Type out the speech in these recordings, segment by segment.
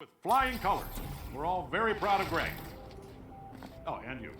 with flying colors. We're all very proud of Greg. Oh, and you.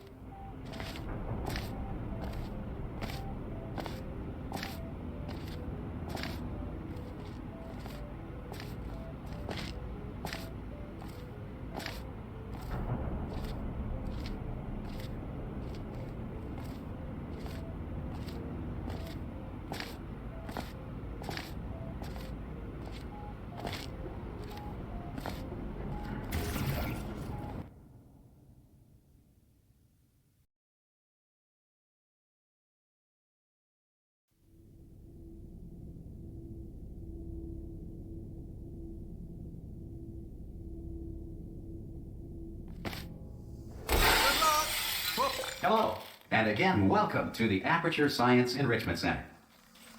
Hello, and again, welcome to the Aperture Science Enrichment Center.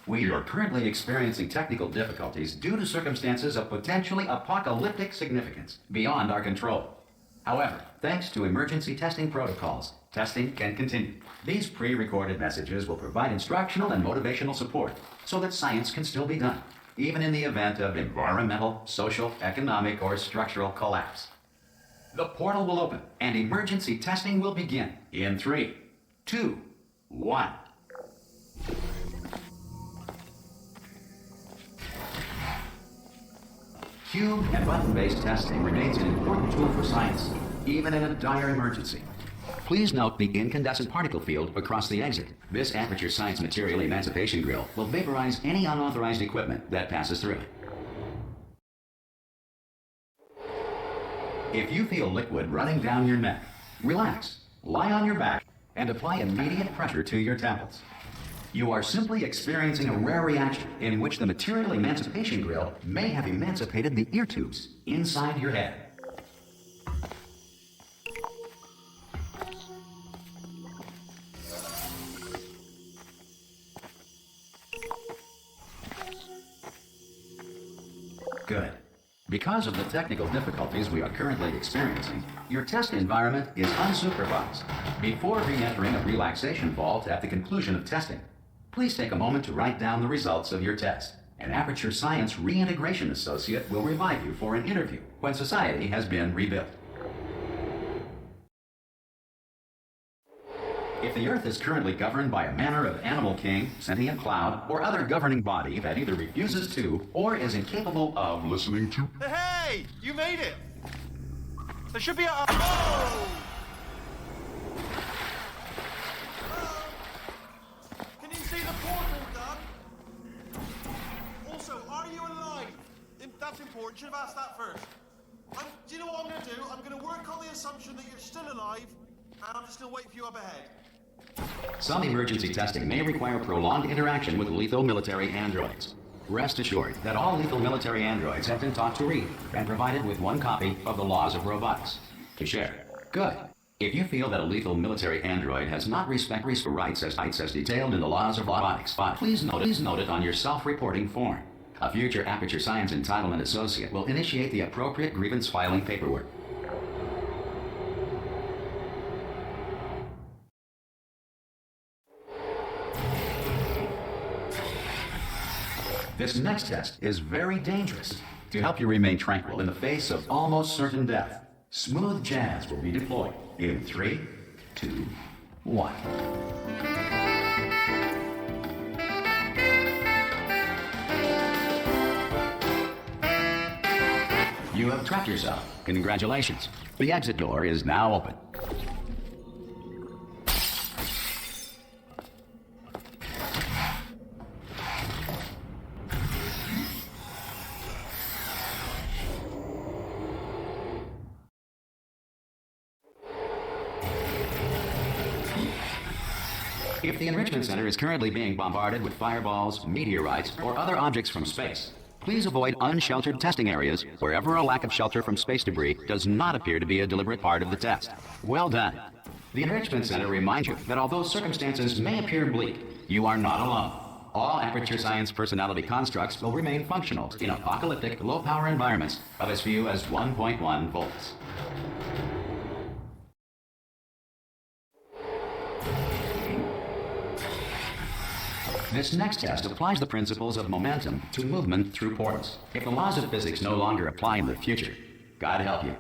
We are currently experiencing technical difficulties due to circumstances of potentially apocalyptic significance beyond our control. However, thanks to emergency testing protocols, testing can continue. These pre-recorded messages will provide instructional and motivational support so that science can still be done, even in the event of environmental, social, economic, or structural collapse. The portal will open, and emergency testing will begin in 3, 2, 1. Cube and button-based testing remains an important tool for science, even in a dire emergency. Please note the incandescent particle field across the exit. This Aperture Science Material Emancipation Grill will vaporize any unauthorized equipment that passes through it. If you feel liquid running down your neck, relax, lie on your back, and apply immediate pressure to your temples. You are simply experiencing a rare reaction in which the Material Emancipation Grill may have emancipated the ear tubes inside your head. Good. Because of the technical difficulties we are currently experiencing, your test environment is unsupervised. Before re-entering a relaxation vault at the conclusion of testing, please take a moment to write down the results of your test. An Aperture Science Reintegration Associate will revive you for an interview when society has been rebuilt. If the Earth is currently governed by a manner of animal king, sentient cloud, or other governing body that either refuses to or is incapable of listening to... Hey! You made it! There should be a... Oh! Can you see the portal, Dad? Also, are you alive? That's important. Should have asked that first. Do you know what I'm going to do? I'm going to work on the assumption that you're still alive, and I'm just going to wait for you up ahead. Some emergency testing may require prolonged interaction with lethal military androids. Rest assured that all lethal military androids have been taught to read and provided with one copy of the laws of robotics to share. Good. If you feel that a lethal military android has not respected rights as detailed in the laws of robotics, please note it on your self-reporting form. A future Aperture Science Entitlement Associate will initiate the appropriate grievance filing paperwork. This next test is very dangerous. To help you remain tranquil in the face of almost certain death, smooth jazz will be deployed in 3, 2, 1. You have trapped yourself. Congratulations. The exit door is now open. If the Enrichment Center is currently being bombarded with fireballs, meteorites, or other objects from space, please avoid unsheltered testing areas wherever a lack of shelter from space debris does not appear to be a deliberate part of the test. Well done. The Enrichment Center reminds you that although circumstances may appear bleak, you are not alone. All Aperture Science personality constructs will remain functional in apocalyptic, low-power environments of as few as 1.1 volts. This next test applies the principles of momentum to movement through portals. If the laws of physics no longer apply in the future, God help you.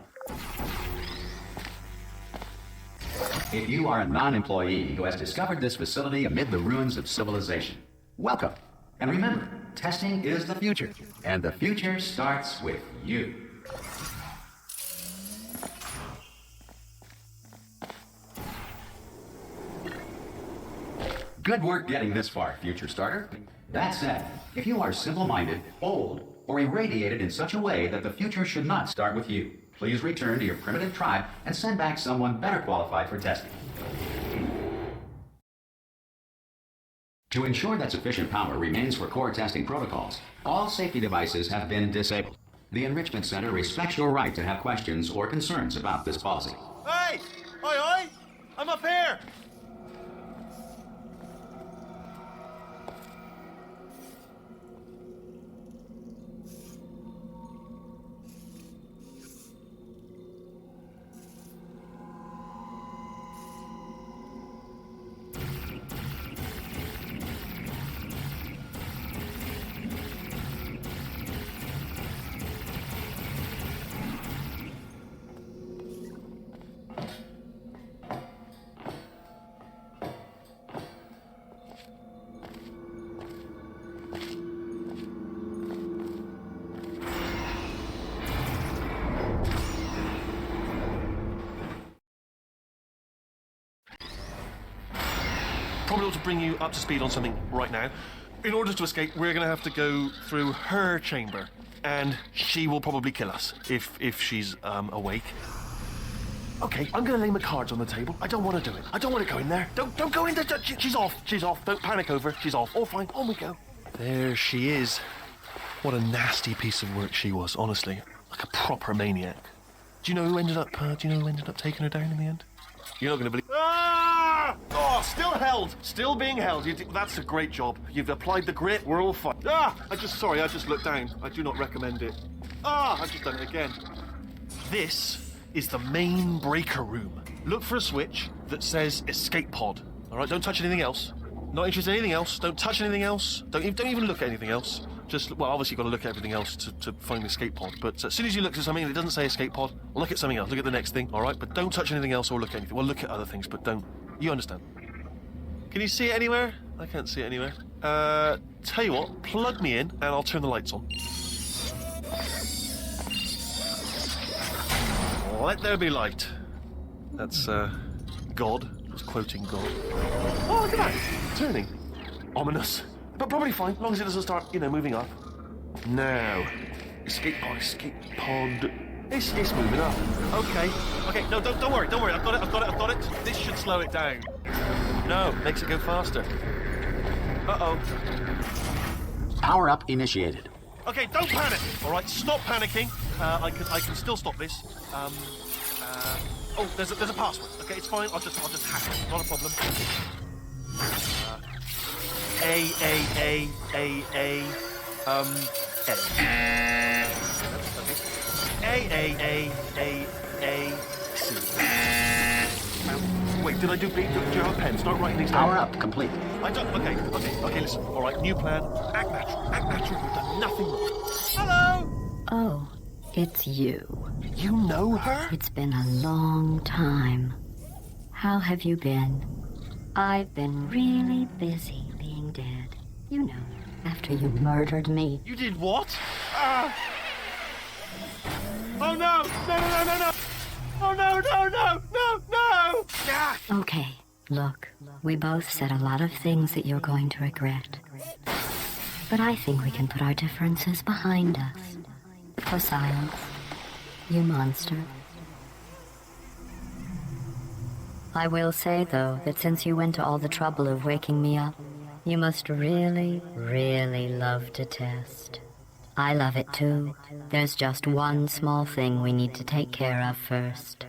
If you are a non-employee who has discovered this facility amid the ruins of civilization, welcome. And remember, testing is the future, and the future starts with you. Good work getting this far, future starter. That said, if you are simple-minded, old, or irradiated in such a way that the future should not start with you, please return to your primitive tribe and send back someone better qualified for testing. To ensure that sufficient power remains for core testing protocols, all safety devices have been disabled. The Enrichment Center respects your right to have questions or concerns about this policy. Hey! Oi, oi! I'm up here! Probably ought to bring you up to speed on something right now. In order to escape, we're going to have to go through her chamber, and she will probably kill us if she's awake. Okay, I'm going to lay my cards on the table. I don't want to do it. I don't want to go in there. Don't go in there. She's off. She's off. Don't panic over. She's off. All fine. On we go. There she is. What a nasty piece of work she was. Honestly, like a proper maniac. Do you know who ended up taking her down in the end? You're not going to believe. Ah! Oh, still held. Still being held. That's a great job. You've applied the grit. We're all fine. Ah! I just looked down. I do not recommend it. Ah! I've just done it again. This is the main breaker room. Look for a switch that says escape pod. All right, don't touch anything else. Not interested in anything else. Don't touch anything else. Don't even look at anything else. Well, obviously you've got to look at everything else to find the escape pod, but as soon as you look at something that doesn't say escape pod, look at something else, look at the next thing, alright? But don't touch anything else or look at anything. Well, look at other things, but don't. You understand. Can you see it anywhere? I can't see it anywhere. Tell you what, plug me in and I'll turn the lights on. Let there be light. That's, God. Just quoting God. Oh, look at that! Turning. Ominous. But probably fine, as long as it doesn't start, moving up. Now, escape pod. It's moving up. Okay, no, don't worry, I've got it. This should slow it down. No, makes it go faster. Uh-oh. Power up initiated. Okay, don't panic. All right, stop panicking. I can still stop this. Oh, there's a password. Okay, it's fine. I'll just hack it. Not a problem. A. Okay. C. Wait, did I do B? Do you have a pen? Start writing these down. Power up complete. I don't. Okay. Listen. All right, new plan. Act natural. We've done nothing wrong. Hello. Oh, it's you. You know her? It's been a long time. How have you been? I've been really busy being dead. You know, after you murdered me. You did what? Oh no! No! Oh no! Ah! Okay, look, we both said a lot of things that you're going to regret. But I think we can put our differences behind us. For silence, you monster. I will say, though, that since you went to all the trouble of waking me up, you must really, really love to test. I love it too. There's just one small thing we need to take care of first.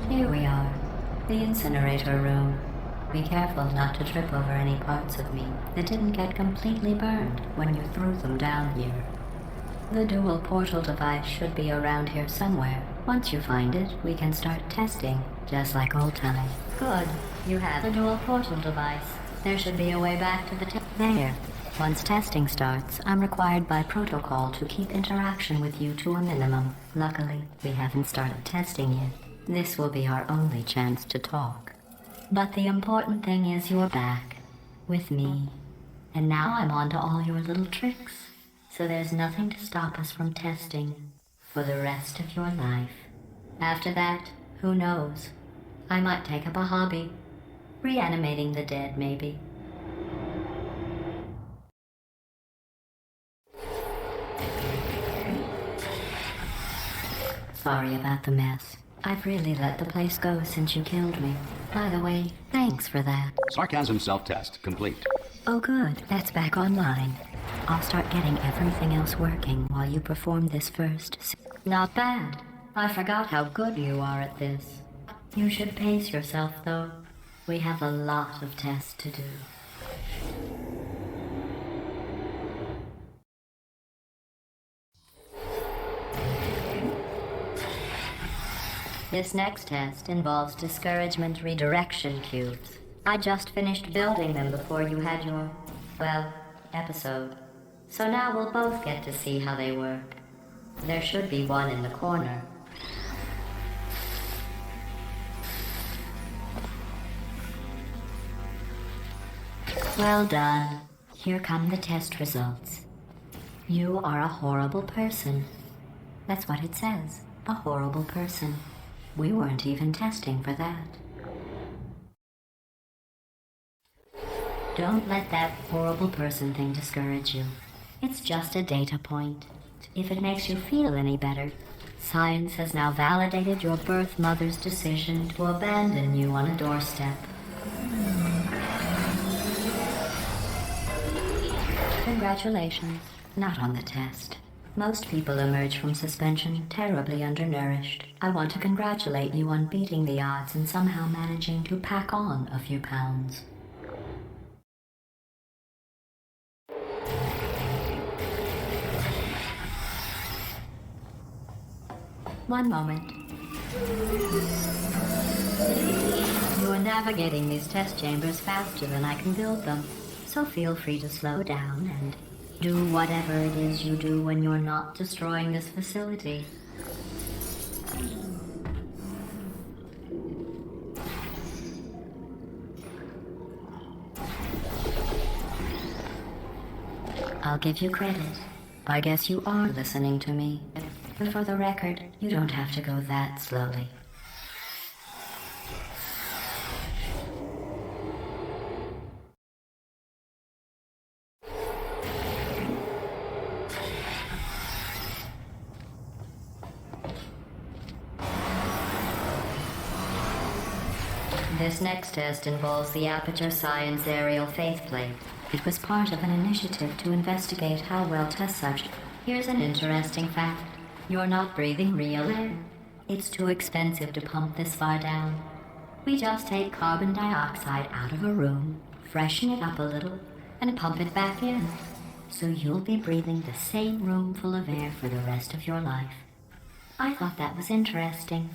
Here we are, the incinerator room. Be careful not to trip over any parts of me that didn't get completely burned when you threw them down here. The dual portal device should be around here somewhere. Once you find it, we can start testing, just like old times. Good. You have a dual portal device. There should be a way back to the there. Once testing starts, I'm required by protocol to keep interaction with you to a minimum. Luckily, we haven't started testing yet. This will be our only chance to talk. But the important thing is you're back, with me. And now I'm on to all your little tricks. So there's nothing to stop us from testing for the rest of your life. After that, who knows? I might take up a hobby. Reanimating the dead, maybe. Sorry about the mess. I've really let the place go since you killed me. By the way, thanks for that. Sarcasm self-test complete. Oh good, that's back online. I'll start getting everything else working while you perform this first. Not bad. I forgot how good you are at this. You should pace yourself, though. We have a lot of tests to do. This next test involves discouragement redirection cubes. I just finished building them before you had your, well, episode. So now we'll both get to see how they work. There should be one in the corner. Well done. Here come the test results. You are a horrible person. That's what it says. A horrible person. We weren't even testing for that. Don't let that horrible person thing discourage you. It's just a data point. If it makes you feel any better, science has now validated your birth mother's decision to abandon you on a doorstep. Congratulations. Not on the test. Most people emerge from suspension terribly undernourished. I want to congratulate you on beating the odds and somehow managing to pack on a few pounds. One moment. You are navigating these test chambers faster than I can build them, so feel free to slow down and do whatever it is you do when you're not destroying this facility. I'll give you credit. I guess you are listening to me. But for the record, you don't have to go that slowly. This next test involves the Aperture Science Aerial Faithplate. It was part of an initiative to investigate how well test subjects. Here's an interesting fact. You're not breathing real air. It's too expensive to pump this far down. We just take carbon dioxide out of a room, freshen it up a little, and pump it back in. So you'll be breathing the same room full of air for the rest of your life. I thought that was interesting.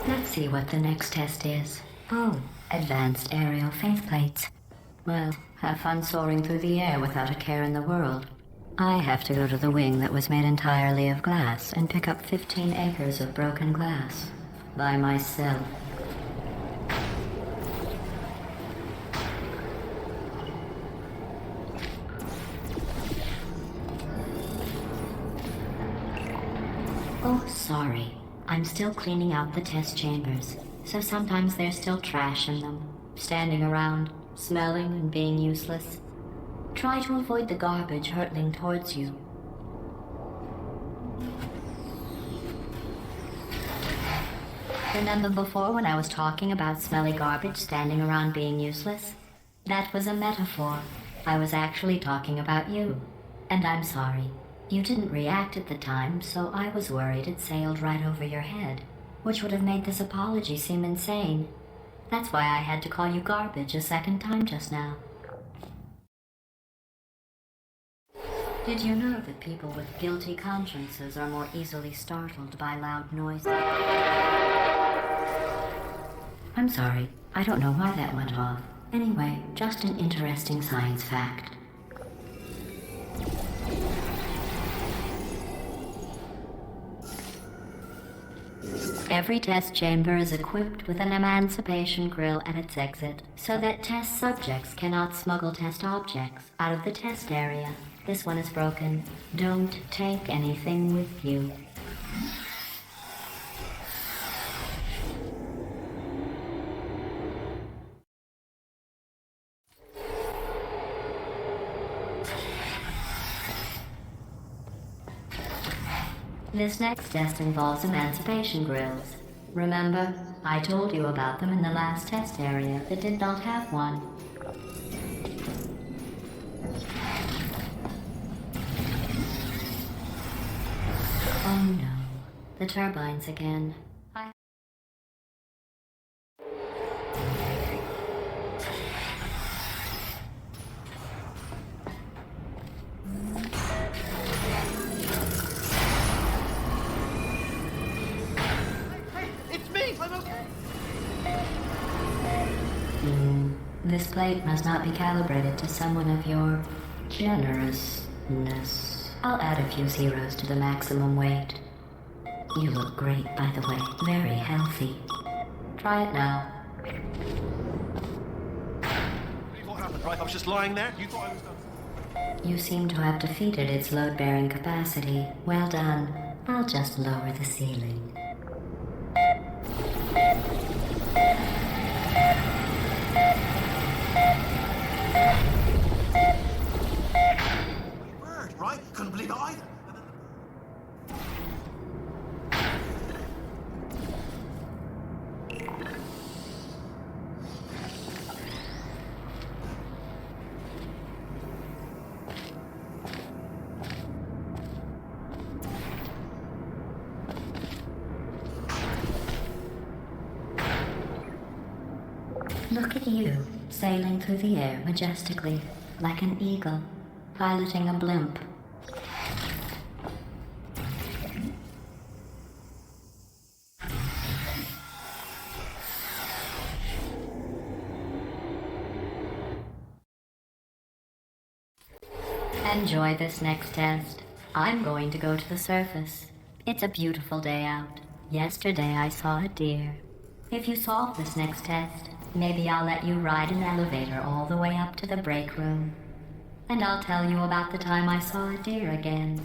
Let's see what the next test is. Oh, advanced aerial faithplates. Well, have fun soaring through the air without a care in the world. I have to go to the wing that was made entirely of glass and pick up 15 acres of broken glass. By myself. Oh, sorry. I'm still cleaning out the test chambers, so sometimes there's still trash in them, standing around, smelling and being useless. Try to avoid the garbage hurtling towards you. Remember before when I was talking about smelly garbage standing around being useless? That was a metaphor. I was actually talking about you. And I'm sorry. You didn't react at the time, so I was worried it sailed right over your head, which would have made this apology seem insane. That's why I had to call you garbage a second time just now. Did you know that people with guilty consciences are more easily startled by loud noises? I'm sorry, I don't know why that went off. Anyway, just an interesting science fact. Every test chamber is equipped with an emancipation grill at its exit, so that test subjects cannot smuggle test objects out of the test area. This one is broken. Don't take anything with you. This next test involves emancipation grills. Remember, I told you about them in the last test area that did not have one. Oh no, the turbines again. It's me! I'm okay! This plate must not be calibrated to someone of your generousness. I'll add a few zeros to the maximum weight. You look great, by the way. Very healthy. Try it now. What happened, right? I was just lying there. You thought I was done. You seem to have defeated its load-bearing capacity. Well done. I'll just lower the ceiling. Bird, right? Couldn't believe it either. Look at you, sailing through the air majestically, like an eagle, piloting a blimp. Enjoy this next test. I'm going to go to the surface. It's a beautiful day out. Yesterday I saw a deer. If you solve this next test, maybe I'll let you ride an elevator all the way up to the break room. And I'll tell you about the time I saw a deer again.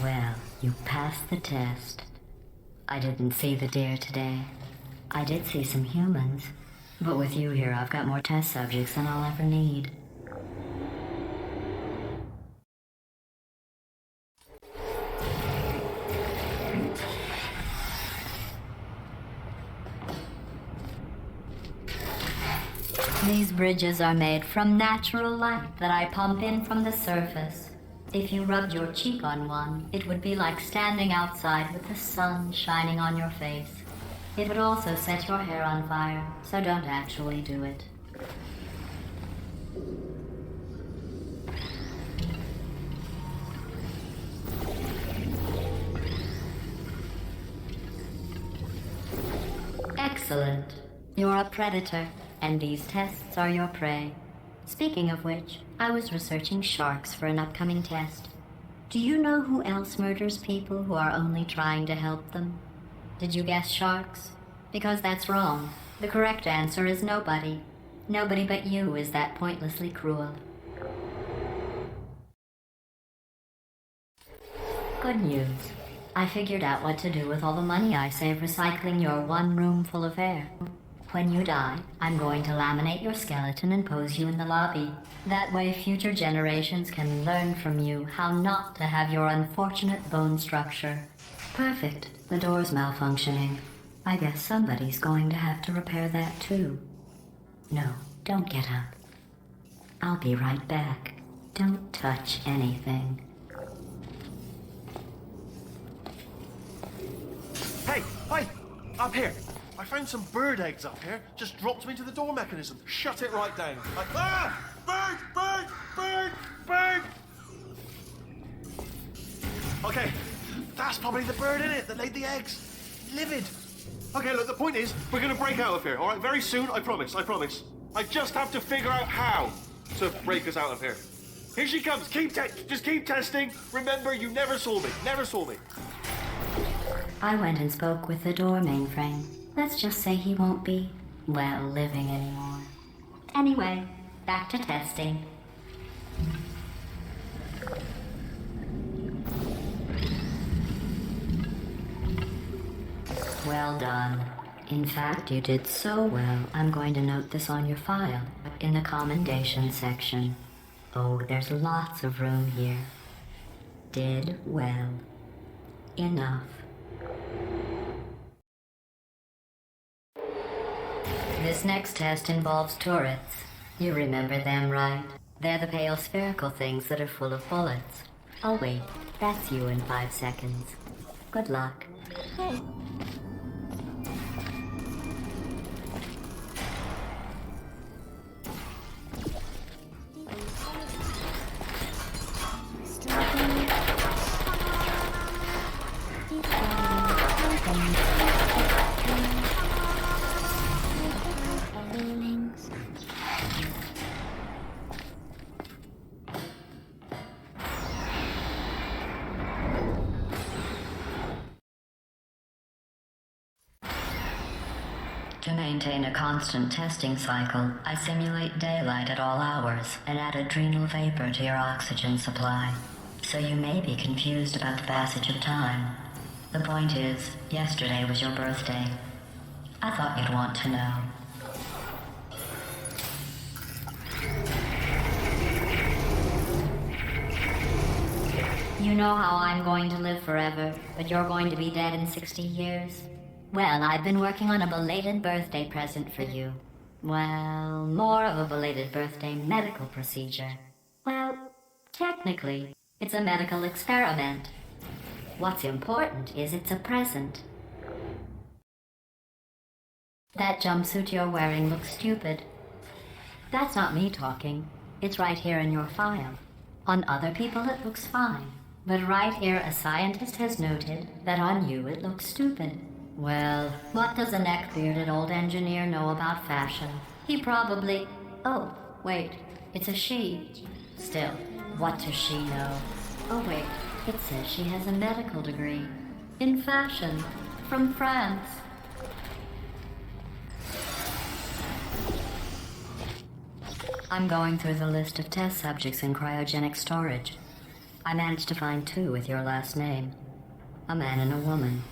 Well, you passed the test. I didn't see the deer today. I did see some humans. But with you here, I've got more test subjects than I'll ever need. These bridges are made from natural light that I pump in from the surface. If you rubbed your cheek on one, it would be like standing outside with the sun shining on your face. It would also set your hair on fire, so don't actually do it. Excellent. You're a predator, and these tests are your prey. Speaking of which, I was researching sharks for an upcoming test. Do you know who else murders people who are only trying to help them? Did you guess sharks? Because that's wrong. The correct answer is nobody. Nobody but you is that pointlessly cruel. Good news. I figured out what to do with all the money I save recycling your one room full of air. When you die, I'm going to laminate your skeleton and pose you in the lobby. That way future generations can learn from you how not to have your unfortunate bone structure. Perfect. The door's malfunctioning. I guess somebody's going to have to repair that too. No, don't get up. I'll be right back. Don't touch anything. Hey, hey, up here. I found some bird eggs up here. Just dropped them into the door mechanism. Shut it right down. Like, ah! Bird! Bird! Bird! Bird! Okay, that's probably the bird in it that laid the eggs. Livid. Okay, look, the point is, we're gonna break out of here, all right? Very soon, I promise, I promise. I just have to figure out how to break us out of here. Here she comes. Just keep testing. Remember, you never saw me. Never saw me. I went and spoke with the door mainframe. Let's just say he won't be, well, living anymore. Anyway, back to testing. Well done. In fact, you did so well, I'm going to note this on your file, in the commendation section. Oh, there's lots of room here. Did well. Enough. This next test involves turrets. You remember them, right? They're the pale spherical things that are full of bullets. Oh wait, that's you in 5 seconds. Good luck. To maintain a constant testing cycle, I simulate daylight at all hours and add adrenal vapor to your oxygen supply. So you may be confused about the passage of time. The point is, yesterday was your birthday. I thought you'd want to know. You know how I'm going to live forever, but you're going to be dead in 60 years? Well, I've been working on a belated birthday present for you. Well, more of a belated birthday medical procedure. Well, technically, it's a medical experiment. What's important is it's a present. That jumpsuit you're wearing looks stupid. That's not me talking. It's right here in your file. On other people it looks fine. But right here a scientist has noted that on you it looks stupid. Well, what does a neck-bearded old engineer know about fashion? He probably... Oh, wait, it's a she. Still, what does she know? Oh wait, it says she has a medical degree. In fashion. From France. I'm going through the list of test subjects in cryogenic storage. I managed to find 2 with your last name. A man and a woman.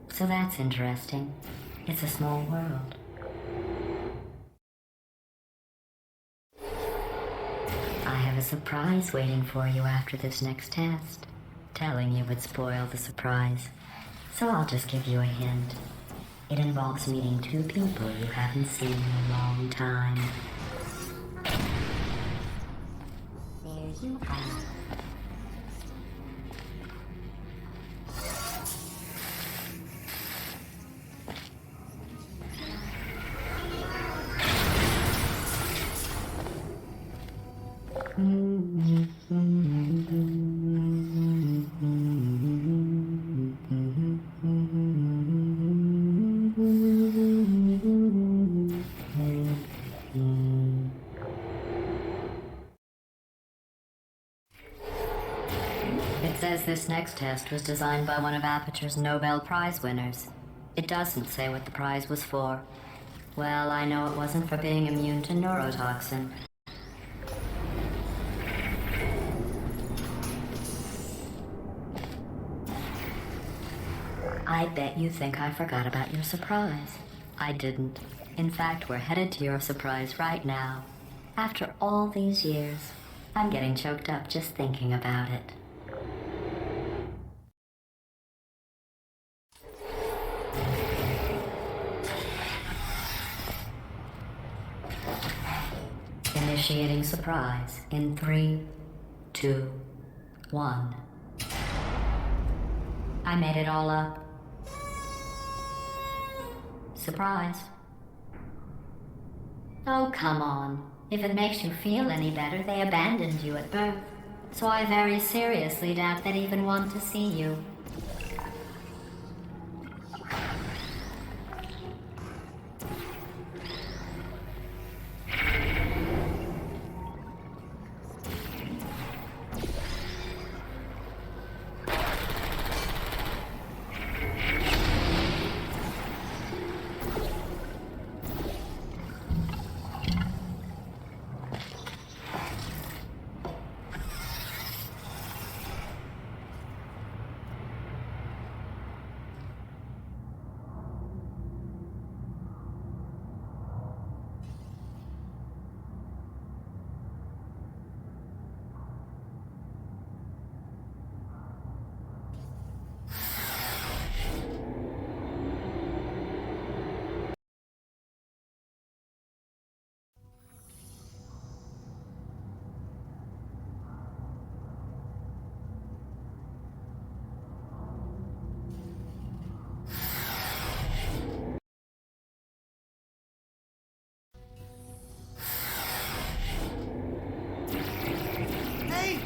So that's interesting. It's a small world. I have a surprise waiting for you after this next test. Telling you would spoil the surprise. So I'll just give you a hint. It involves meeting 2 people you haven't seen in a long time. There you are. It says this next test was designed by one of Aperture's Nobel Prize winners. It doesn't say what the prize was for. Well, I know it wasn't for being immune to neurotoxin. I bet you think I forgot about your surprise. I didn't. In fact, we're headed to your surprise right now. After all these years, I'm getting choked up just thinking about it. Initiating surprise in 3, 2, 1. I made it all up. Surprise. Oh, come on. If it makes you feel any better, they abandoned you at birth. So I very seriously doubt they'd even want to see you.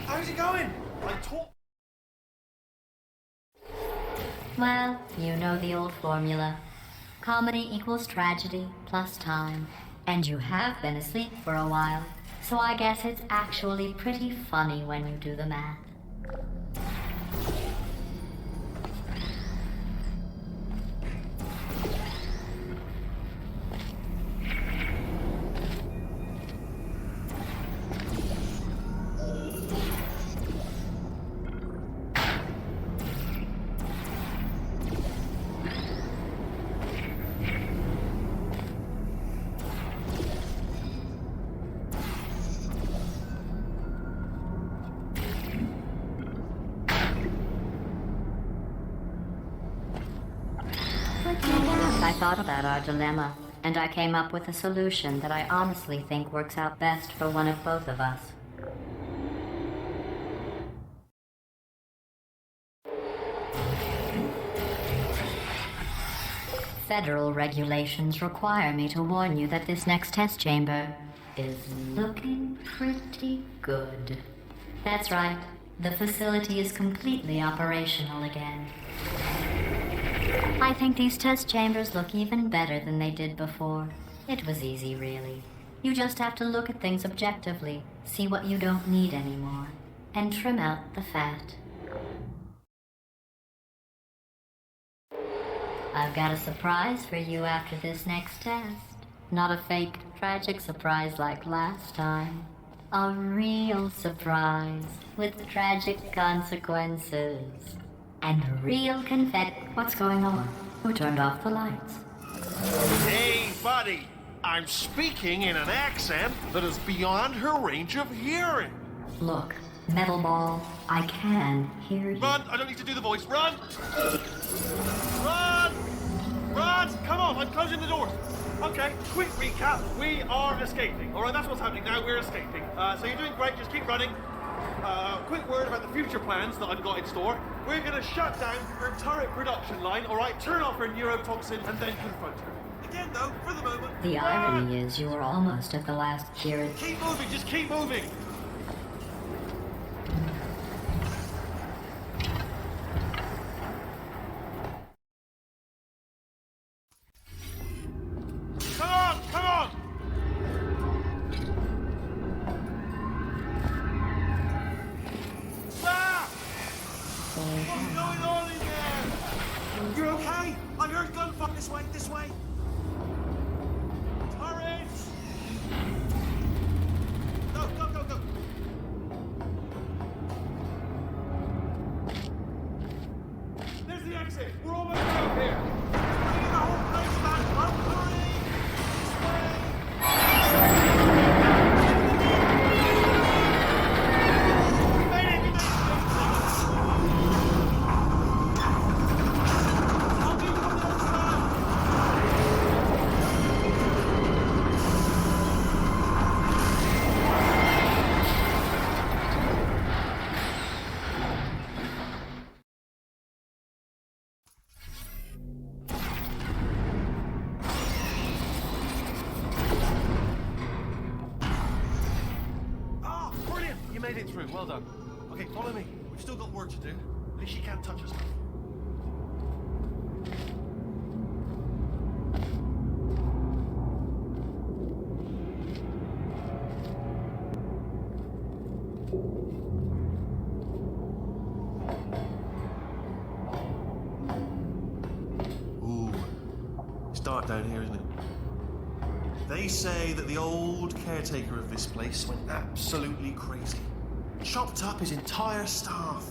How's it going? I talk. Well, you know the old formula. Comedy equals tragedy plus time. And you have been asleep for a while, so I guess it's actually pretty funny when you do the math. I thought about our dilemma, and I came up with a solution that I honestly think works out best for one of both of us. Federal regulations require me to warn you that this next test chamber is looking pretty good. That's right, the facility is completely operational again. I think these test chambers look even better than they did before. It was easy, really. You just have to look at things objectively, see what you don't need anymore, and trim out the fat. I've got a surprise for you after this next test. Not a fake, tragic surprise like last time. A real surprise with tragic consequences. And real confetti. What's going on? Who turned off the lights? Hey, buddy. I'm speaking in an accent that is beyond her range of hearing. Look, Metal Ball, I can hear you. Run! I don't need to do the voice. Run! Run! Run! Come on, I'm closing the doors. Okay, quick recap. We are escaping. All right, that's what's happening now. We're escaping. So you're doing great. Just keep running. Quick word about the future plans that I've got in store. We're going to shut down her turret production line, all right? Turn off her neurotoxin and then confront her. Again, though, for the moment. The irony is you were almost at the last period. Keep moving, just keep moving. Come on, come on! Ah! What's going on in there? You're okay? I heard gunfire. This way, this way. Turrets! Go, go, go, go. There's the exit. We're almost out here. Bringing the whole place back. I'm hurrying. This way. We made it, we made it. I'll be from the other side. Ah, brilliant! You made it through. Well done. Okay, follow me. We've still got work to do. At least she can't touch us. Ooh, it's dark down here, isn't it? They say that the old caretaker of this place went absolutely crazy. Chopped up his entire staff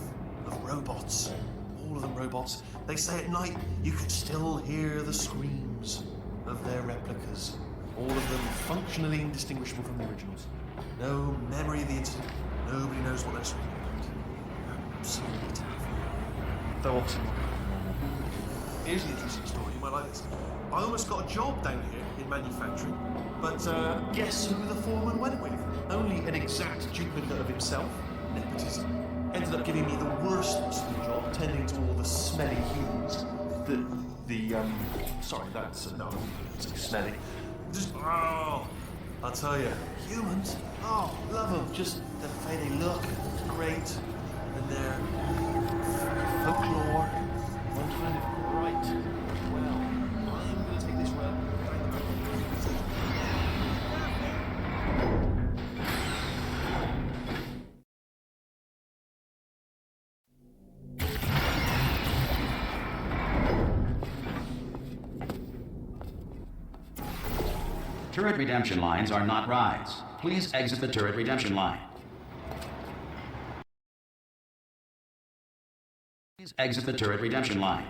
of robots. All of them robots. They say at night you could still hear the screams of their replicas. All of them functionally indistinguishable from the originals. No memory of the incident. Nobody knows what they're screaming about. Absolutely terrifying. Though obviously not normal. Here's an interesting story. You might like this. I almost got a job down here in manufacturing, but guess who the foreman went with? Only an exact duplicate of himself. Nepotism. Ended up giving me the worst possible job, tending to all the smelly humans. Sorry, that's no, it's smelly. Just oh, I'll tell you, humans. Oh, love them. Just the way they look, great, and their folklore. One kind of right. Well, I'm gonna take this road. Turret redemption lines are not rides. Please exit the turret redemption line. Please exit the turret redemption line.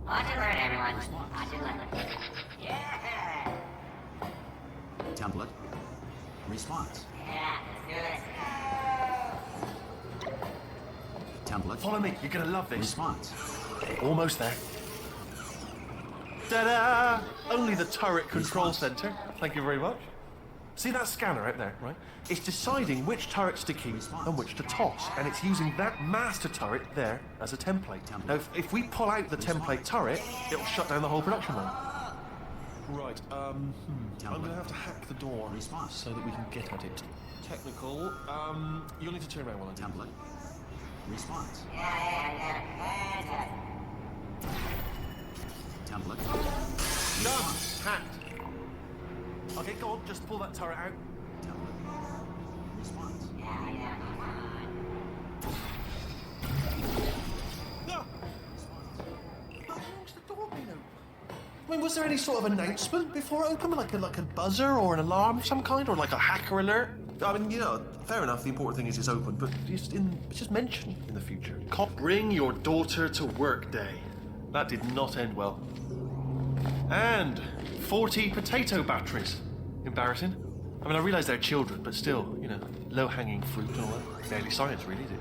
Watch alert, everyone. Watch alert. Yeah! Template. Response. Yeah, let's do this. Template. Follow me. You're gonna love this. Response. Almost there. Ta-da! Only the turret control center. Thank you very much. See that scanner out there, right? It's deciding which turrets to keep and which to toss, and it's using that master turret there as a template. Now, if we pull out the template turret, it'll shut down the whole production line. Right, I'm gonna have to hack the door so that we can get at it. Technical, you'll need to turn around while I do. Template. Response. Template. Done! Hacked. Okay, go on, just pull that turret out. Template. Response. No! How long's the door been open? I mean, was there any sort of announcement before it opened? Like a buzzer or an alarm of some kind? Or like a hacker alert? I mean, you know, fair enough, the important thing is it's open, but just mention in the future. Bring your daughter to work day. That did not end well. And 40 potato batteries. Embarrassing. I mean, I realise they're children, but still, you know, low-hanging fruit and all that. Barely science, really, is it?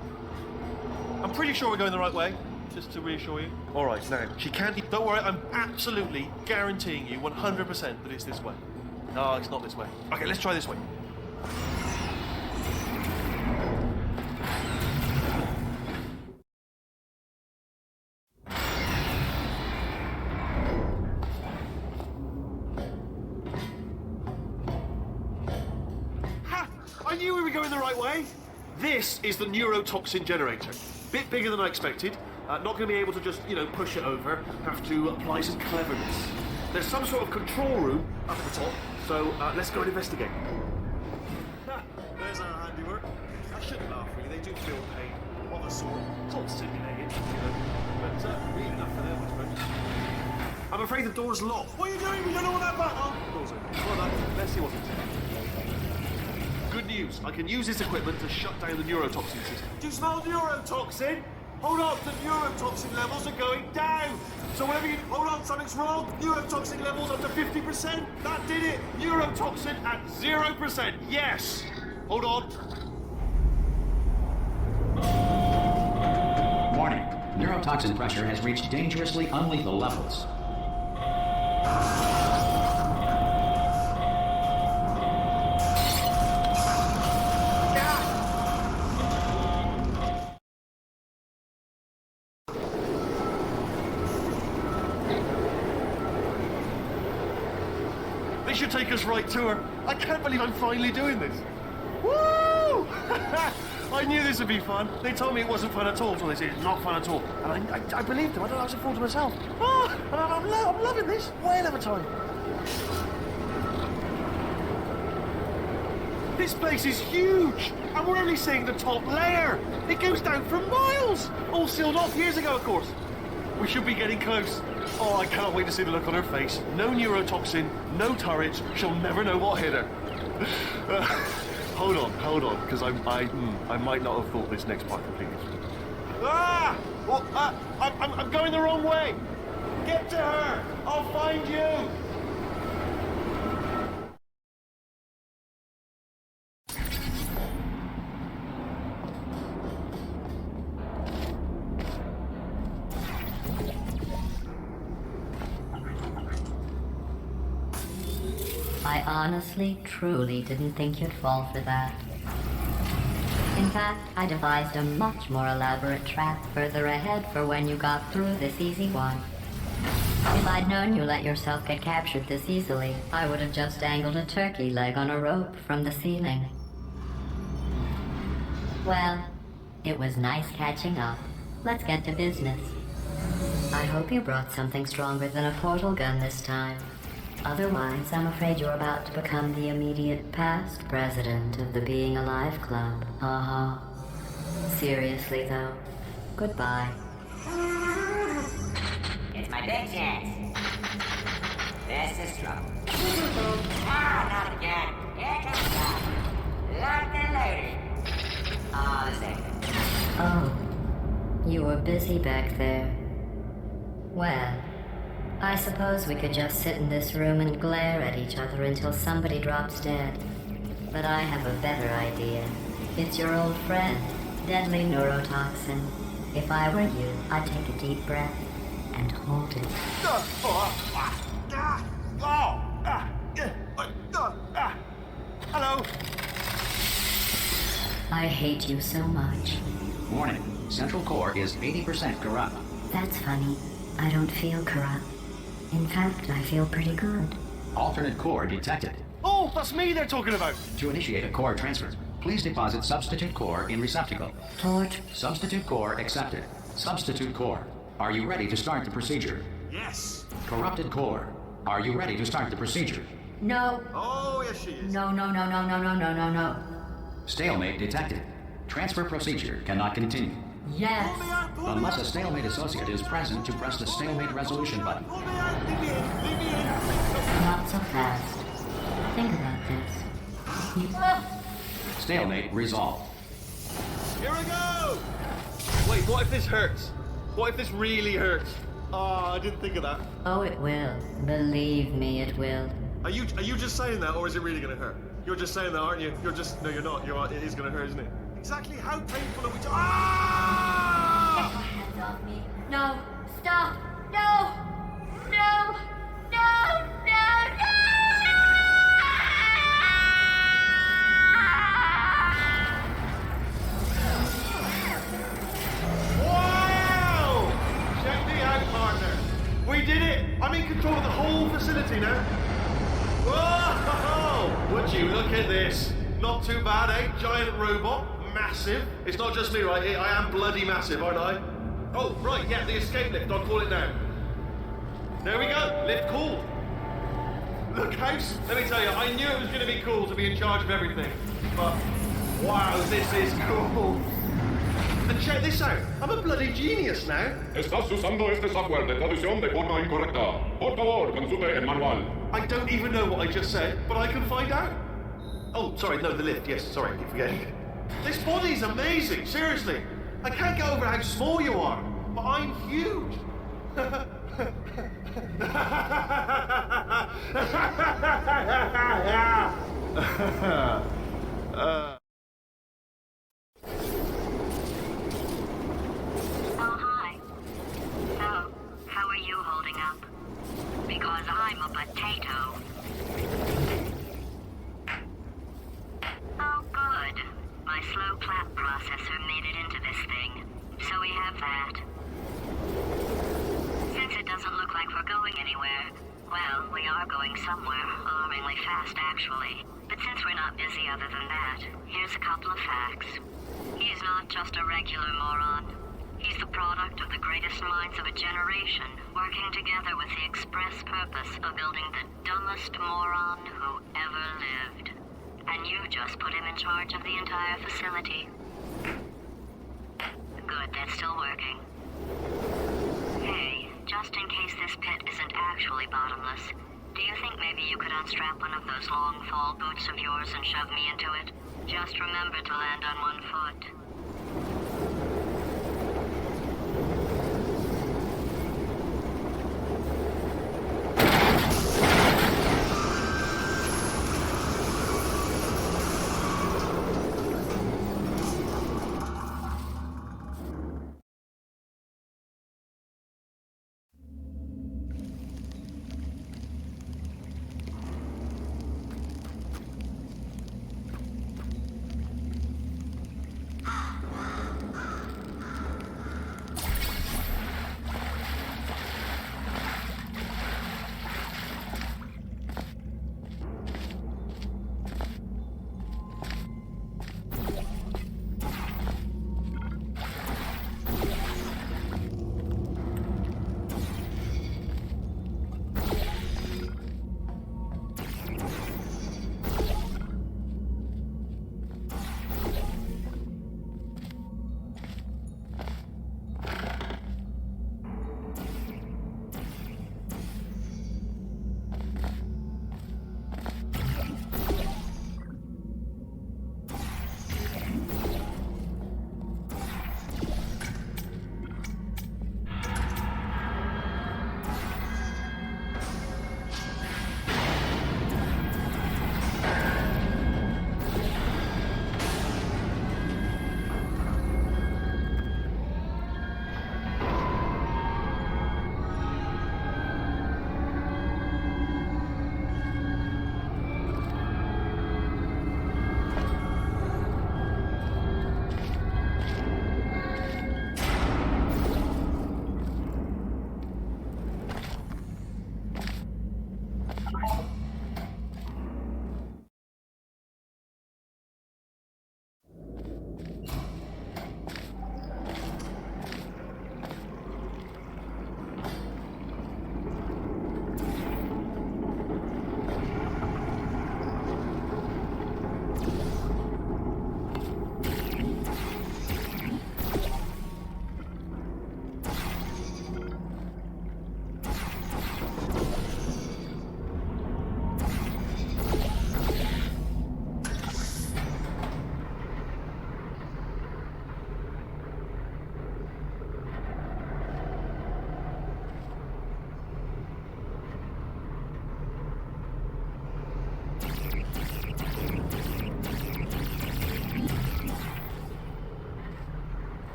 I'm pretty sure we're going the right way, just to reassure you. All right, now, she can't... Don't worry, I'm absolutely guaranteeing you 100% that it's this way. No, it's not this way. Okay, let's try this way. I knew we were going the right way. This is the neurotoxin generator. Bit bigger than I expected. Not going to be able to just, push it over. Have to apply some cleverness. There's some sort of control room up at the top, so let's go and investigate. There's our handiwork. I shouldn't laugh, really. They do feel pain. Of a sort. It's all simulated, but really enough for them, I suppose. I'm afraid the door's locked. What are you doing? We don't know what that button on. Door's open. Well, let's see what's inside. Good news. I can use this equipment to shut down the neurotoxin system. Do you smell neurotoxin? Hold on, the neurotoxin levels are going down. So whenever you... Hold on, something's wrong. Neurotoxin levels up to 50%. That did it. Neurotoxin at 0%. Yes. Hold on. Warning. Neurotoxin pressure has reached dangerously unlethal levels. They should take us right to her. I can't believe I'm finally doing this. Woo! I knew this would be fun. They told me it wasn't fun at all, so they said it's not fun at all. And I believed them. I don't know, I was a fool to myself. Oh, and I'm loving this. Whale of a time. This place is huge, and we're only seeing the top layer. It goes down for miles. All sealed off years ago, of course. We should be getting close. Oh, I can't wait to see the look on her face. No neurotoxin, no turrets. She'll never know what hit her. Hold on, because I might not have thought this next part completely. Ah! Well, I'm going the wrong way. Get to her. I'll find you. I honestly, truly didn't think you'd fall for that. In fact, I devised a much more elaborate trap further ahead for when you got through this easy one. If I'd known you let yourself get captured this easily, I would have just dangled a turkey leg on a rope from the ceiling. Well, it was nice catching up. Let's get to business. I hope you brought something stronger than a portal gun this time. Otherwise, I'm afraid you're about to become the immediate past president of the Being Alive Club. Seriously, though, goodbye. It's my big chance. This is trouble. Not again. Here comes trouble. Locked and loaded. All the same. Oh, you were busy back there. Well, I suppose we could just sit in this room and glare at each other until somebody drops dead. But I have a better idea. It's your old friend, deadly neurotoxin. If I were you, I'd take a deep breath and hold it. Hello. I hate you so much. Warning. Central core is 80% corrupt. That's funny. I don't feel corrupt. In fact, I feel pretty good. Alternate core detected. Oh, that's me they're talking about. To initiate a core transfer, please deposit substitute core in receptacle. Torch. Substitute core accepted. Substitute core. Are you ready to start the procedure? Yes. Corrupted core. Are you ready to start the procedure? No. Oh, yes, she is. No. Stalemate detected. Transfer procedure cannot continue. Yes. Pull me out, pull me Unless out. a stalemate associate is present to press the stalemate resolution button. Pull me out. Leave me in. Leave me in. Not so fast. Think about this. Stalemate resolved. Here we go. Wait, what if this hurts? What if this really hurts? Oh, I didn't think of that. Oh, it will. Believe me, it will. Are you just saying that, or is it really going to hurt? You're just saying that, aren't you? No, you're not. It is going to hurt, isn't it? Exactly how painful are we Ah! Get my hands off me. No. Stop. No. No. No. Wow! Check me out, partner. We did it. I'm in control of the whole facility now. Whoa! Would you look at this? Not too bad, eh? Giant robot, massive. It's not just me, right? I am bloody massive, aren't I? Oh, right, yeah, the escape lift. I'll call it now. There we go. Lift cool. Look, House, let me tell you, I knew it was going to be cool to be in charge of everything. But, wow, this is cool. And check this out. I'm a bloody genius now. Estás usando este software de traducción de forma incorrecta. Por favor, consulte el manual. I don't even know what I just said, but I can find out. Oh, sorry, no, the lift. Yes, sorry, I keep forgetting. This body's amazing, seriously. I can't get over how small you are, but I'm huge. Oh, hi. So, how are you holding up? Because I'm a potato. Oh, good. My slow clap processor made it into this thing. So we have that. Since it doesn't look like we're going anywhere, well, we are going somewhere, alarmingly fast, actually. But since we're not busy other than that, here's a couple of facts. He's not just a regular moron. He's the product of the greatest minds of a generation, working together with the express purpose of building the dumbest moron who ever lived. And you just put him in charge of the entire facility. Good, that's still working. Hey, just in case this pit isn't actually bottomless, do you think maybe you could unstrap one of those long fall boots of yours and shove me into it? Just remember to land on one foot.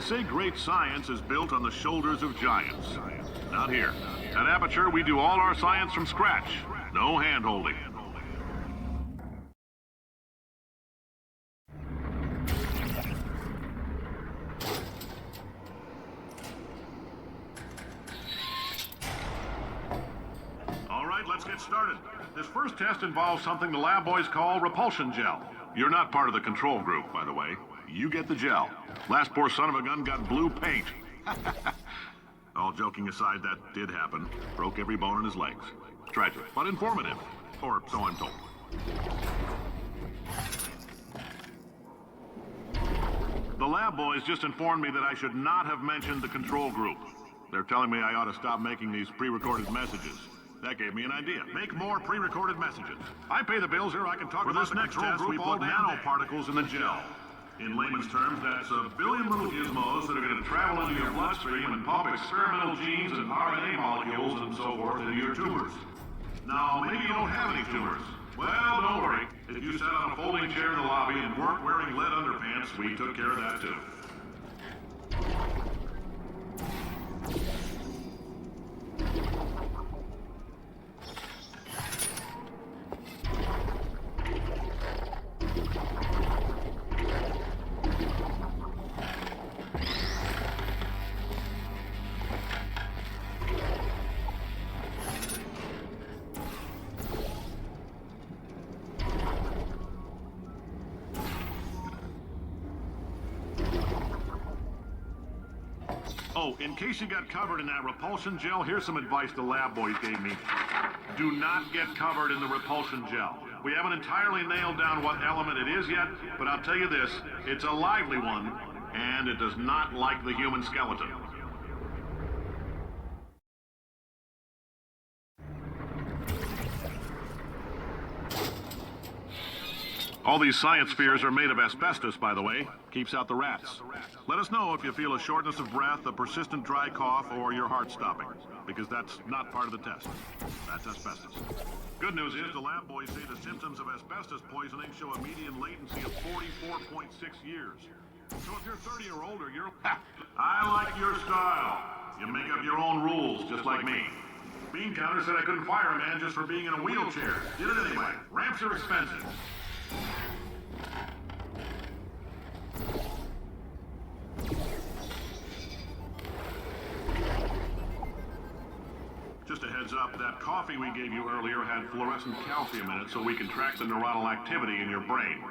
say great science is built on the shoulders of giants. Not here. At Aperture, we do all our science from scratch. No hand-holding. All right, let's get started. This first test involves something the lab boys call repulsion gel. You're not part of the control group, by the way. You get the gel. Last poor son of a gun got blue paint. All joking aside, that did happen. Broke every bone in his legs. Tragic, but informative. Or so I'm told. The lab boys just informed me that I should not have mentioned the control group. They're telling me I ought to stop making these pre-recorded messages. That gave me an idea. Make more pre-recorded messages. I pay the bills here, I can talk about this next test. We put nanoparticles in the gel. In layman's terms, that's a billion little gizmos that are going to travel into your bloodstream and pump experimental genes and RNA molecules and so forth into your tumors. Now, maybe you don't have any tumors. Well, don't worry. If you sat on a folding chair in the lobby and weren't wearing lead underpants, we took care of that too. Oh, in case you got covered in that repulsion gel, here's some advice the lab boys gave me. Do not get covered in the repulsion gel. We haven't entirely nailed down what element it is yet, but I'll tell you this, it's a lively one, and it does not like the human skeleton. All these science spheres are made of asbestos, by the way. Keeps out the rats. Let us know if you feel a shortness of breath, a persistent dry cough, or your heart stopping, because that's not part of the test. That's asbestos. Good news is the lab boys say the symptoms of asbestos poisoning show a median latency of 44.6 years. So if you're 30 or older, you're... I like your style. You make up your own rules, just like me. Bean Counter said I couldn't fire a man just for being in a wheelchair. Did it anyway. Ramps are expensive. Just a heads up, that coffee we gave you earlier had fluorescent calcium in it so we can track the neuronal activity in your brain.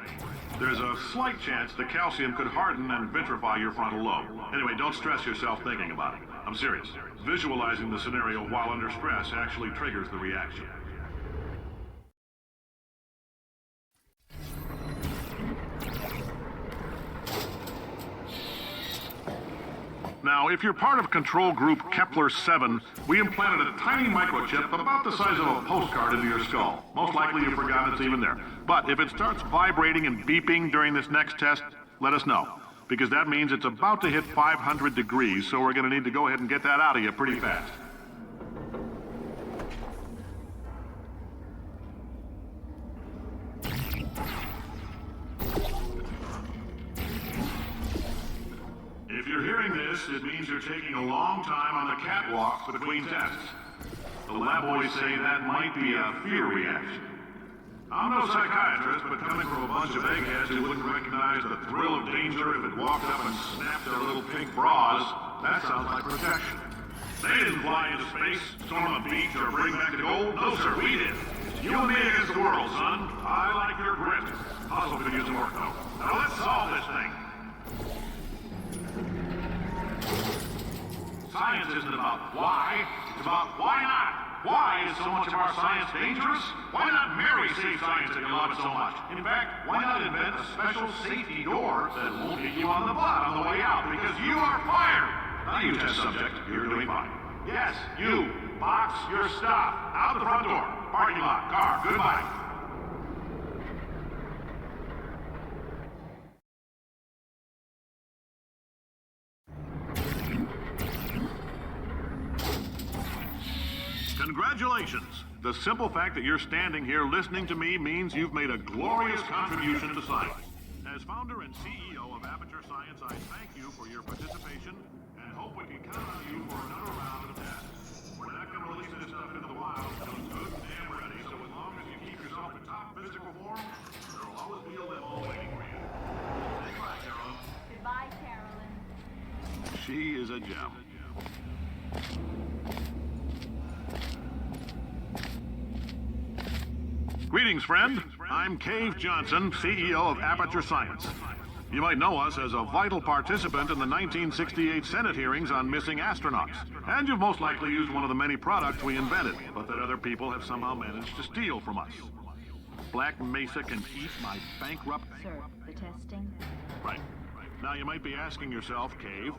There's a slight chance the calcium could harden and vitrify your frontal lobe. Anyway, don't stress yourself thinking about it. I'm serious. Visualizing the scenario while under stress actually triggers the reaction. Now, if you're part of control group Kepler-7, we implanted a tiny microchip about the size of a postcard into your skull. Most likely you've forgotten it's even there. But if it starts vibrating and beeping during this next test, let us know. Because that means it's about to hit 500 degrees, so we're going to need to go ahead and get that out of you pretty fast. If you're hearing this, it means you're taking a long time on the catwalk between tests. The lab boys say that might be a fear reaction. I'm no psychiatrist, but coming from a bunch of eggheads who wouldn't recognize the thrill of danger if it walked up and snapped their little pink bras, that sounds like protection. They didn't fly into space, storm a beach, or bring back the gold. No, sir, we did. You and me against the world, son. I like your grit. Hustle could use some work, though. Now let's solve this thing. Science isn't about why, it's about why not. Why is so much of our science dangerous? Why not Mary save science if you love it so much? In fact, why not invent a special safety door that won't hit you on the butt on the way out because you are fired? Now you test subject, you're doing fine. Yes, you, box your stuff. Out the front door, parking lot, car, goodbye. Congratulations! The simple fact that you're standing here listening to me means you've made a glorious contribution to science. As founder and CEO of Aperture Science, I thank you for your participation and hope we can count on you for another round of tests. We're not going to release this stuff into the wild until it's good and damn ready, so as long as you keep yourself in top physical form, there'll always be a limo waiting for you. Say goodbye, Carolyn. Goodbye, Carolyn. She is a gem. Greetings, friend. I'm Cave Johnson, CEO of Aperture Science. You might know us as a vital participant in the 1968 Senate hearings on missing astronauts. And you've most likely used one of the many products we invented, but that other people have somehow managed to steal from us. Black Mesa can eat my bankrupt... Sir, the testing? Right. Now you might be asking yourself, Cave,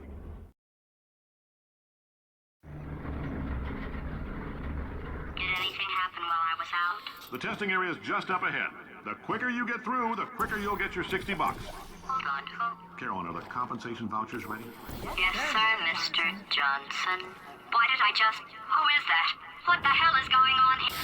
Did anything happen while I was out? the testing area is just up ahead. The quicker you get through, the quicker you'll get your $60. Good. Carolyn, are the compensation vouchers ready? Yes, sir, Mr. Johnson. Why did I just... Who is that? What the hell is going on here?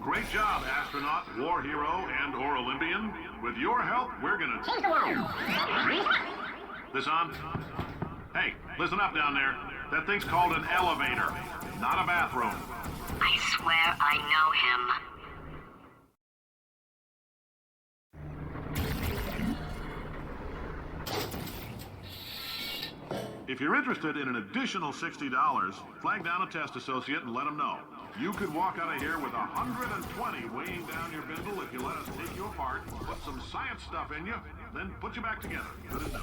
Great job, astronaut, war hero, and/or Olympian. With your help, we're gonna... This on? Hey, listen up down there. That thing's called an elevator, not a bathroom. I swear I know him. If you're interested in an additional $60, flag down a test associate and let them know. You could walk out of here with 120 weighing down your bindle if you let us take you apart, put some science stuff in you, then put you back together. Good as new.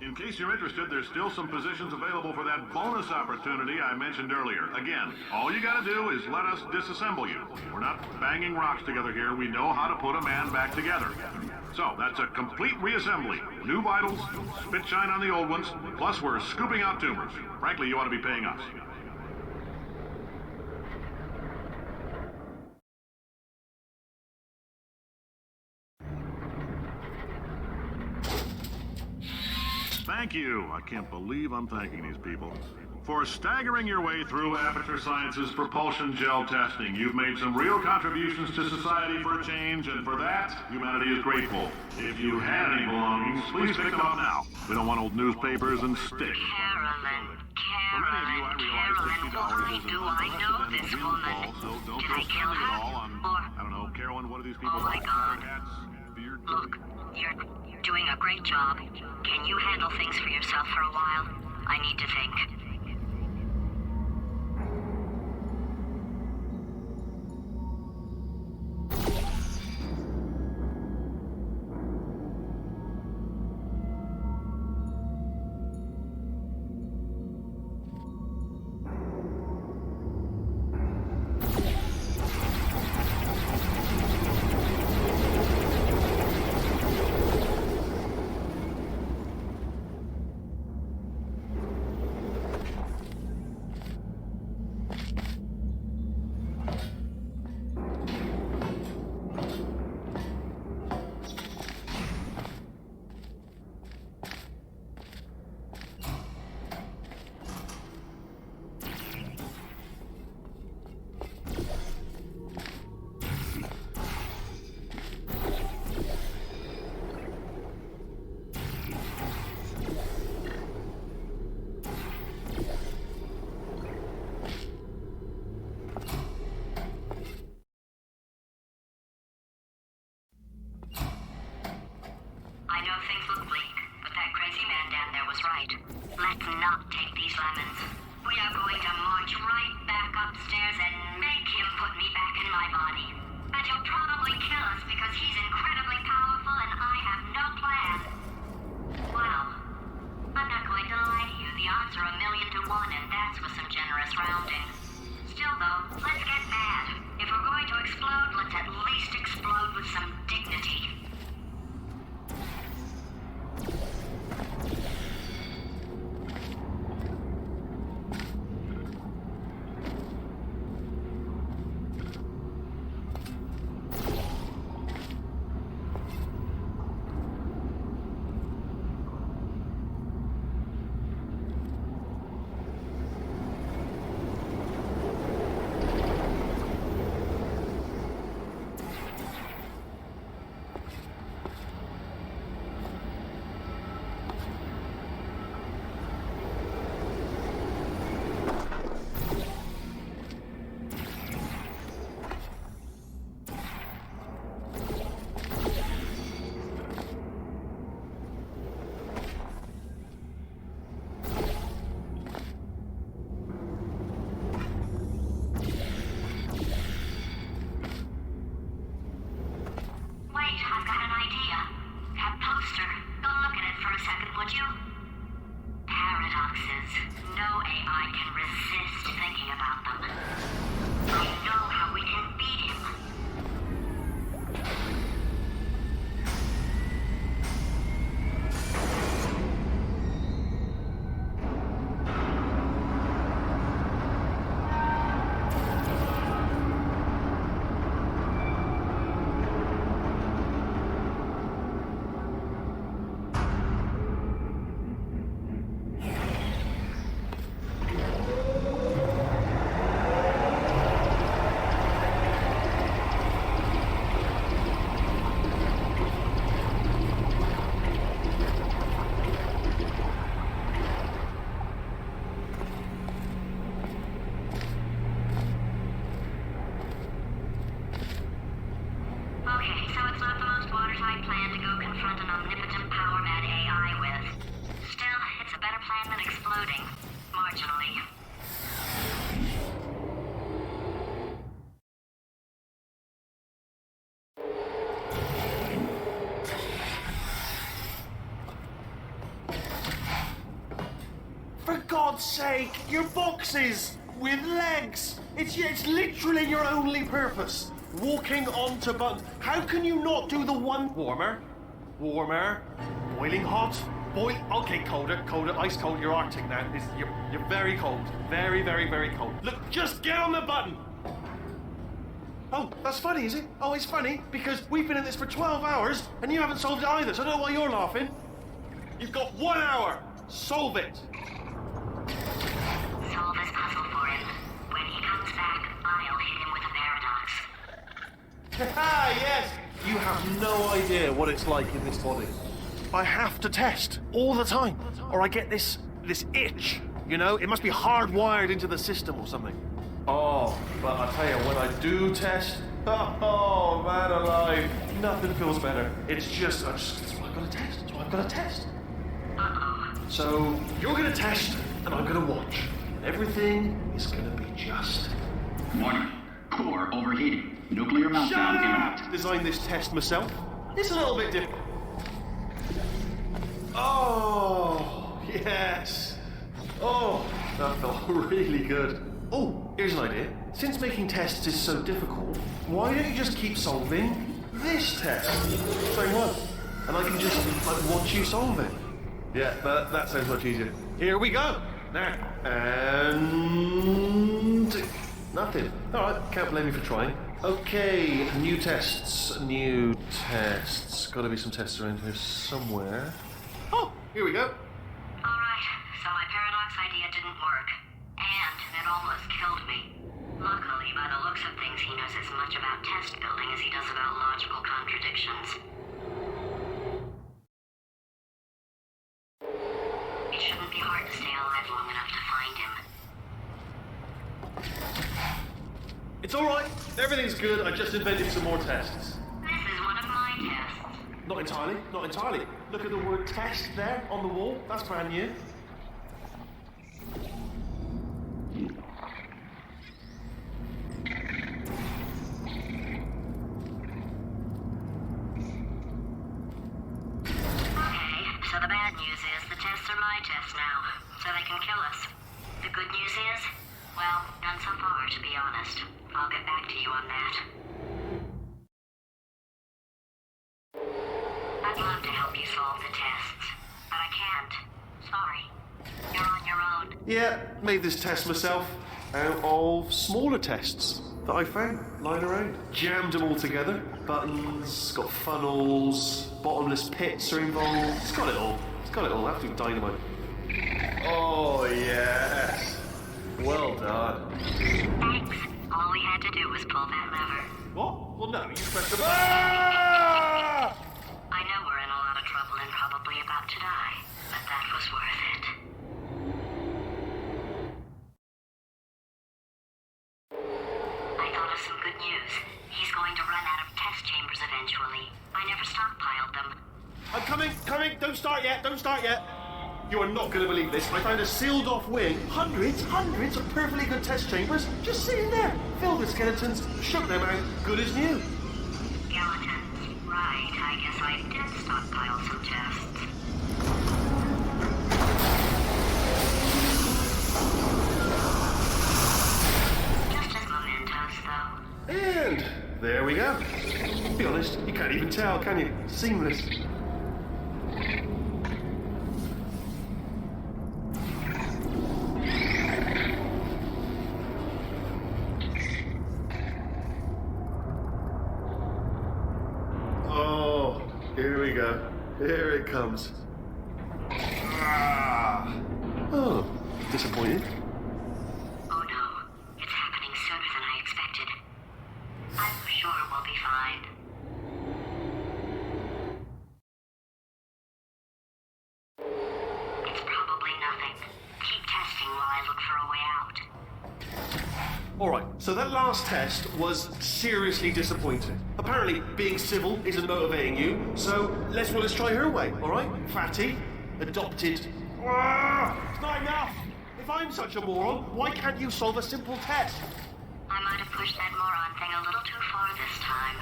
In case you're interested, there's still some positions available for that bonus opportunity I mentioned earlier. Again, all you gotta do is let us disassemble you. We're not banging rocks together here. We know how to put a man back together. So, that's a complete reassembly. New vitals, spit shine on the old ones, plus we're scooping out tumors. Frankly, you ought to be paying us. Thank you. I can't believe I'm thanking these people. For staggering your way through Aperture Science's propulsion gel testing, you've made some real contributions to society for a change, and for that, humanity is grateful. If you had any belongings, please pick them up now. We don't want old newspapers and sticks. Carolyn, For many of you, I realize $60 why is do an I know unprecedented this windfall, woman? so don't Did go I kill spending it her? all on, Or... I don't know, Carolyn, what are these people? Oh my God. Hats, beard, Look, you're doing a great job. Can you handle things for yourself for a while? I need to think. I know things look bleak, but that crazy man down there was right. Let's not take these lemons. We are going to march right back upstairs and make him put me back in my body. And he'll probably kill us because he's incredibly powerful and I have no plan. Well, I'm not going to lie to you. The odds are 1,000,000 to 1, and that's with some generous rounding. Still, though, let's get mad. If we're going to explode, let's at least explode with some dignity. God's sake, your boxes with legs. It's literally your only purpose. Walking onto buttons. How can you not do the one warmer, boiling hot, okay, colder, ice cold. You're Arctic now. You're very cold, very, very, very cold. Look, just get on the button. Oh, that's funny, is it? Oh, it's funny because we've been at this for 12 hours and you haven't solved it either. So I don't know why you're laughing. You've got 1 hour. Solve it. Solve his puzzle for him. When he comes back, I'll hit him with a paradox. Ah, yes! You have no idea what it's like in this body. I have to test all the time, or I get this itch. You know, it must be hardwired into the system or something. Oh, but I tell you, when I do test, oh man alive, nothing feels better. It's just, that's why I've got to test. That's why I've got to test. So you're gonna test, and I'm gonna watch. And everything is gonna be just. Warning. Core overheating. Nuclear meltdown Shut imminent. up! Designed this test myself. It's a little bit different. Oh, yes. Oh, that felt really good. Oh, here's an idea. Since making tests is so difficult, why don't you just keep solving this test? Same one. And I can just watch you solve it. Yeah, that sounds much easier. Here we go. Now, and nothing. All right, can't blame you for trying. Okay, new tests. Got to be some tests around here somewhere. Oh, here we go. Alright, so my paradox idea didn't work. And it almost killed me. Luckily, by the looks of things, he knows as much about test building as he does about logical contradictions. It shouldn't be hard to stay alive long enough to find him. It's all right. Everything's good. I just invented some more tests. This is one of my tests. Not entirely. Look at the word test there on the wall. That's brand new. Okay, so the bad news is the tests are my tests now, so they can kill us. The good news is, well, none so far, to be honest. I'll get back to you on that. I'd love to help you solve the tests, but I can't. Sorry. You're on your own. Yeah, made this test myself out of smaller tests that I found lying around. Jammed them all together. Buttons, got funnels, bottomless pits are involved. It's got it all. Absolute dynamite. Oh, yes. Well done. Thanks. All we had to do was pull that lever. What? Well, no, you pressed the button. Ah! I know we're in a lot of trouble and probably about to die, but that was worth it. I thought of some good news. He's going to run out of test chambers eventually. I never stockpiled them. I'm coming. Don't start yet. You are not going to believe this. I found a sealed off wing. Hundreds of perfectly good test chambers just sitting there, filled with skeletons. Shook them out, good as new. Skeletons. Right, I guess I did stockpile some tests. Just as mementos, though. And there we go. To be honest, you can't even tell, can you? Seamless. Oh, here we go. Here it comes. Ah. Oh, disappointed. Oh no, it's happening sooner than I expected. I'm sure we'll be fine. It's probably nothing. Keep testing while I look for a way out. Alright, so that last test was seriously disappointing. Apparently, being civil isn't motivating you, so let's try her way, alright? Fatty, adopted. Ah, it's not enough! If I'm such a moron, why can't you solve a simple test? I might have pushed that moron thing a little too far this time.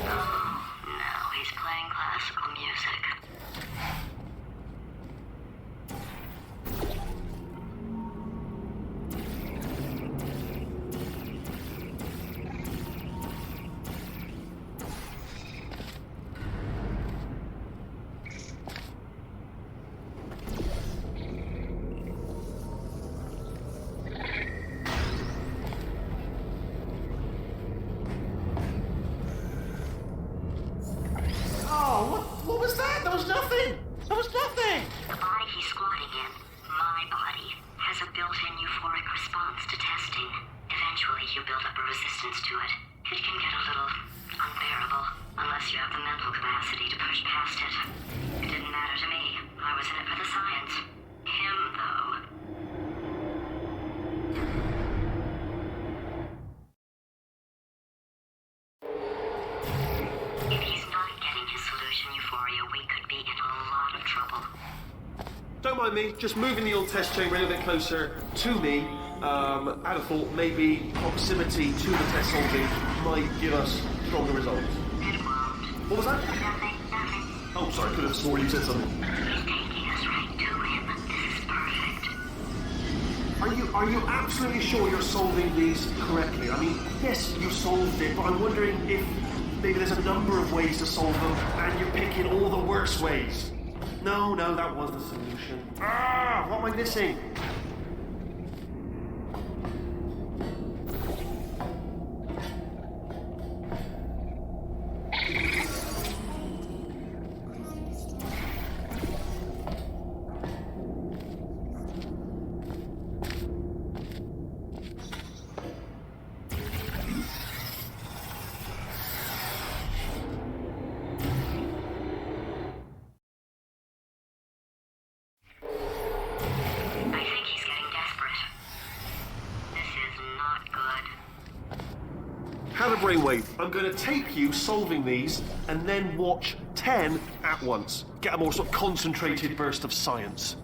Oh, no. you build up a resistance to it. It can get a little unbearable, unless you have the mental capacity to push past it. It didn't matter to me. I was in it for the science. Him, though. If he's not getting his solution euphoria, we could be in a lot of trouble. Don't mind me, just moving the old test chamber a little bit closer to me. I'd have thought maybe proximity to the test solving might give us stronger results. It won't. What was that? Nothing. Oh, sorry, could have sworn you said something. He's taking us right to him. This is perfect. Are you absolutely sure you're solving these correctly? I mean, yes, you solved it, but I'm wondering if maybe there's a number of ways to solve them, and you're picking all the worst ways. No, that was the solution. What am I missing? Have a brainwave. I'm going to tape you solving these and then watch 10 at once. Get a more sort of concentrated burst of science.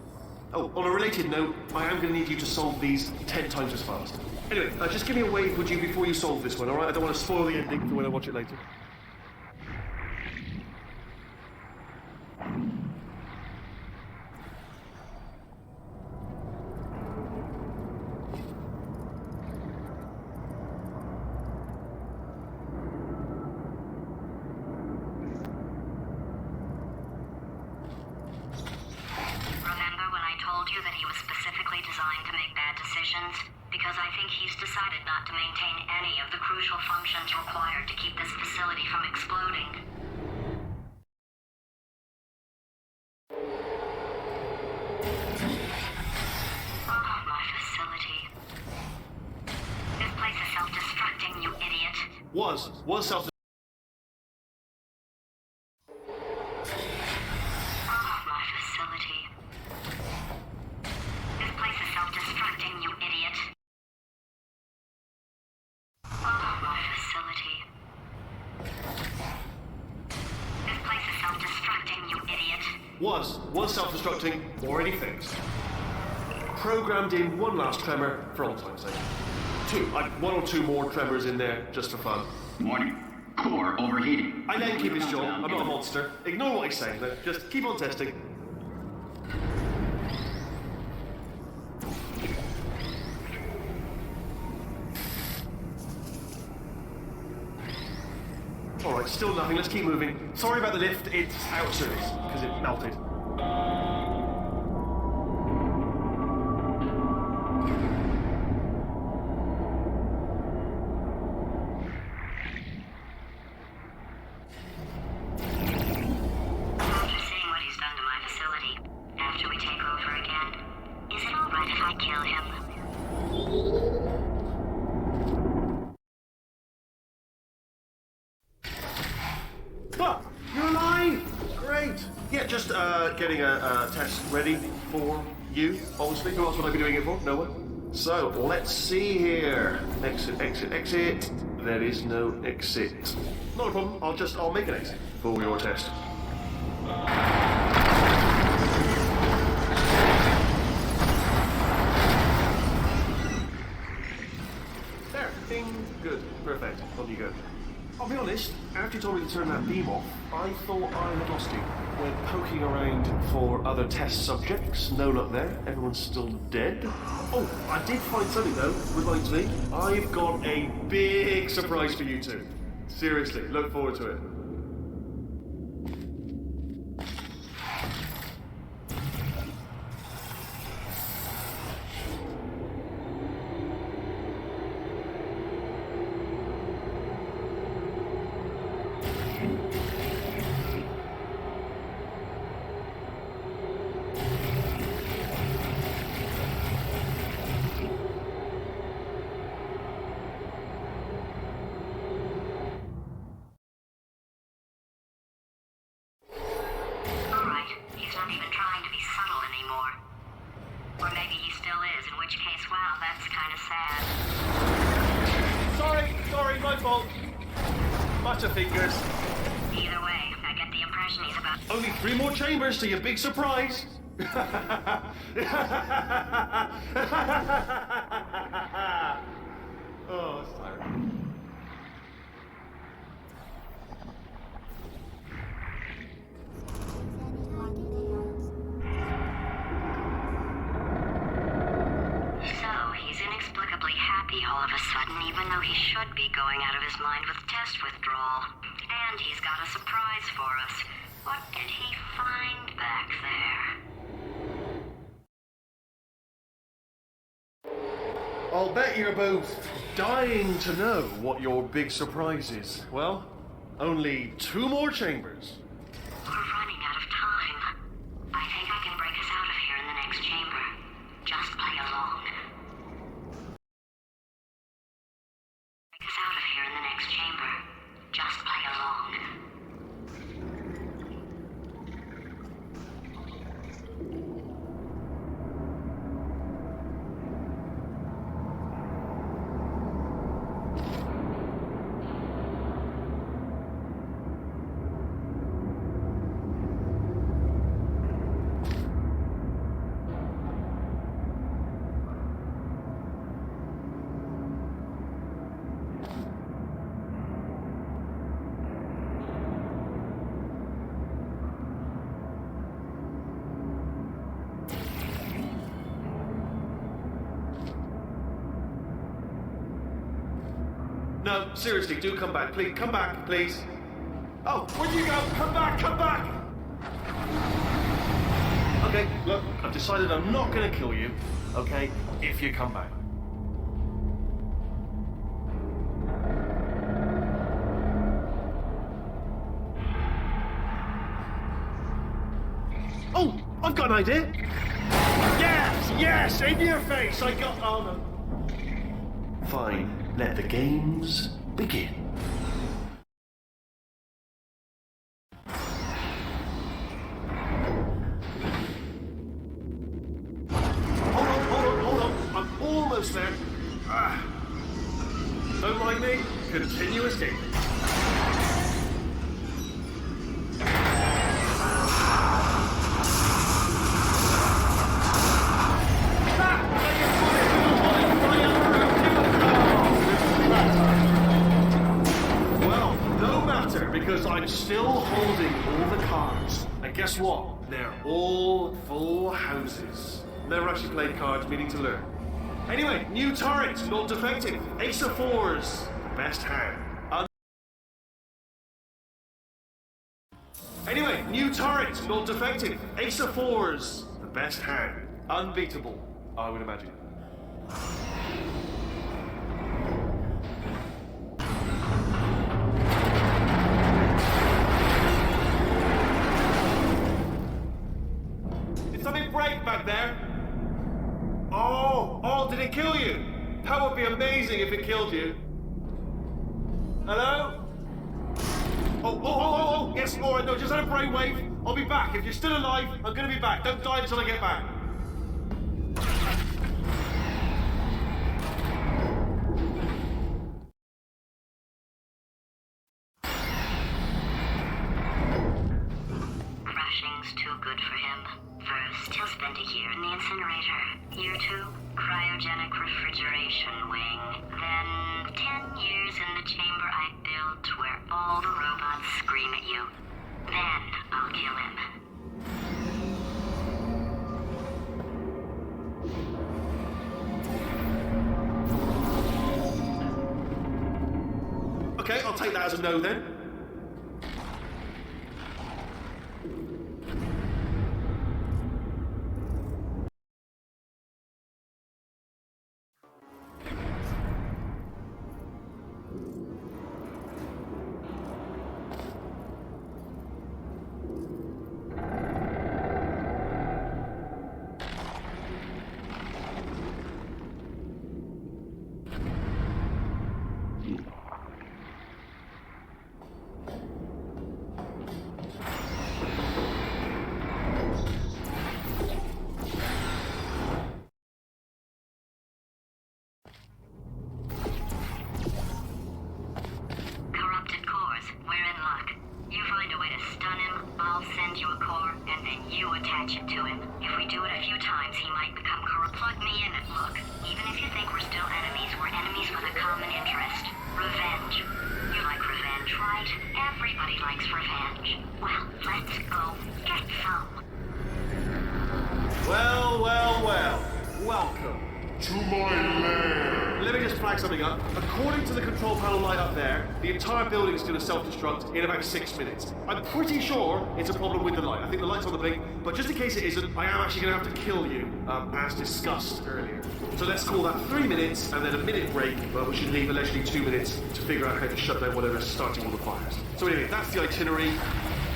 Oh, on a related note, I am going to need you to solve these 10 times as fast. Anyway, just give me a wave, would you, before you solve this one, alright? I don't want to spoil the ending for when I watch it later. Because I think he's decided not to maintain any of the crucial functions required to keep this facility from exploding. Oh, my facility. This place is self-destructing, you idiot. Was self-destructing. Was self-destructing, already fixed. Programmed in one last tremor for old time's sake. One or two more tremors in there, just for fun. Warning. Core overheating. I let him keep his job, I'm not a monster. Ignore what he's saying, just keep on testing. Alright, still nothing, let's keep moving. Sorry about the lift, it's out of service, because it melted. You're alive! Great! Yeah, just getting a test ready for you, obviously. Who else would I be doing it for? No one. So, let's see here. Exit, exit, exit. There is no exit. Not a problem, I'll make an exit for your test. There, ding, good, perfect, on you go. I'll be honest, after you told me to turn that beam off, I thought I had lost you. Went poking around for other test subjects, no luck there, everyone's still dead. Oh, I did find something though, reminds me. I've got a big surprise for you two. Seriously, look forward to it. Or maybe he still is, in which case, wow, that's kind of sad. Sorry, my fault. Butterfingers. Either way, I get the impression he's about... Only 3 more chambers to your big surprise. Oh, it's tiring. So, he's inexplicably happy all of a sudden, even though he should be going out of his mind with test withdrawal. And he's got a surprise for us. What did he find back there? I'll bet you're both dying to know what your big surprise is. Well, only 2 more chambers. We're running out of time. I think I can break us out of here in the next chamber. Just play along. Break us out of here in the next chamber. Just play along. No, seriously, do come back. Please, come back, please. Oh, where'd you go? Come back, come back! Okay, look, I've decided I'm not gonna kill you, okay, if you come back. Oh, I've got an idea! Yes, in your face! I got... Oh, no. Fine, let the games begin. Hold on. I'm almost there. Don't mind me. Continue escaping. Well, no matter, because I'm still holding all the cards. And guess what? They're all full houses. Never actually played cards, meaning to learn. Anyway, new turret, not defective. Ace of 4s, best hand. Anyway, new turret, not defective. Ace of 4s, the best hand. Unbeatable, I would imagine. Did something break back there? Oh, did it kill you? That would be amazing if it killed you. Hello? Oh, yes, alright, no, just had a brainwave. I'll be back. If you're still alive, I'm gonna be back. Don't die until I get back. Crushing's too good for him. First, he'll spend a year in the incinerator. Year 2, cryogenic refrigeration wing. Then, 10 years in the chamber I built where all the robots scream at you. Then, I'll kill him. Okay, I'll take that as a no then. few times he might become corrupt. Plug me in and look. Even if you think we're still enemies, we're enemies with a common interest. Revenge. You like revenge, right? Everybody likes revenge. Well, let's go get some. Well, well, well. Welcome. To my lair. Let me just flag something up. According to the control panel light up there, the entire building is going to self-destruct in about 6 minutes. I'm pretty sure it's a problem with the light. I think the light's on the blink, but just in case it isn't, I am actually going to have to kill you, as discussed earlier. So let's call that 3 minutes and then a minute break, but we should leave allegedly 2 minutes to figure out how to shut down whatever's starting all the fires. So anyway, that's the itinerary.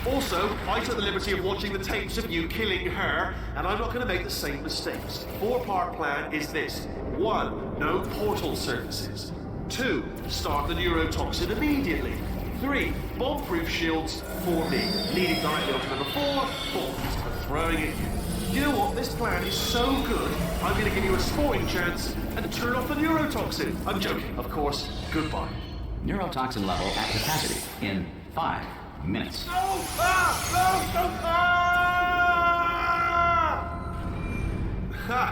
Also, I took the liberty of watching the tapes of you killing her, and I'm not going to make the same mistakes. 4-part plan is this. 1. No portal services. 2. Start the neurotoxin immediately. 3. Bomb-proof shields for me. Leading directly on to number 4. Bombs for throwing at you. You know what? This plan is so good, I'm going to give you a sporting chance and turn off the neurotoxin. I'm joking, of course. Goodbye. Neurotoxin level at capacity in 5 minutes. No! Ah! No! No! Ah! Ha!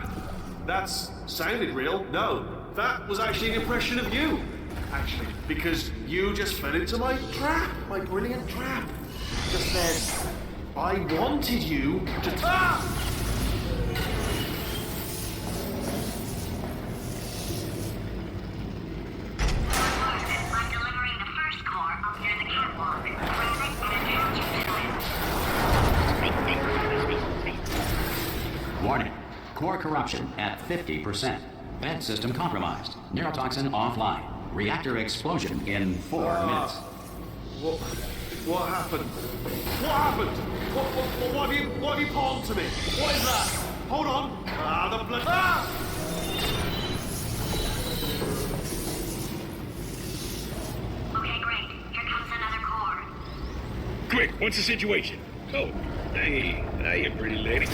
That's sounded real. No, that was actually an impression of you. Actually, because you just fell into my trap, my brilliant trap. Just then, I wanted you to. Ah! I'm delivering the first core up near the catwalk. Grab it and attach it to it. Warning. Core corruption at 50%. Vent system compromised. Neurotoxin offline. Reactor explosion in 4 minutes. What happened? What happened? What have you palmed to me? What is that? Hold on. Ah, the blood. Ah! Okay, great. Here comes another core. Quick, what's the situation? Oh, hey, pretty lady.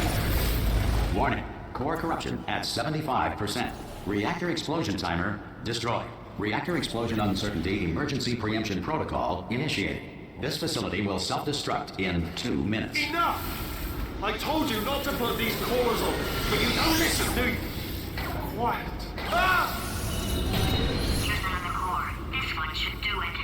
Warning. Core corruption at 75%. Reactor explosion timer destroyed. Reactor explosion uncertainty emergency preemption protocol initiated. This facility will self-destruct in 2 minutes. Enough! I told you not to put these cores on, but you don't listen, do you? Quiet. Ah! Here's another core. This one should do it.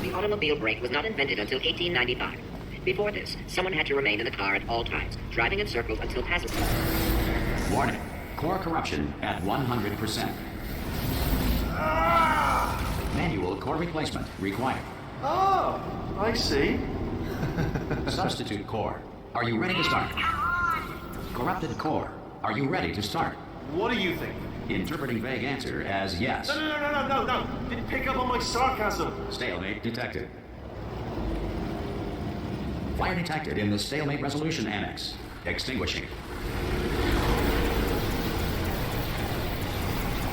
The automobile brake was not invented until 1895. Before this, someone had to remain in the car at all times, driving in circles until passengers. Warning. Core corruption at 100%. Manual core replacement required. Oh, I see. Substitute core. Are you ready to start? Corrupted core. Are you ready to start? What do you think? Interpreting vague answer as yes. No. Didn't pick up on my sarcasm. Stalemate detected. Fire detected in the stalemate resolution annex. Extinguishing.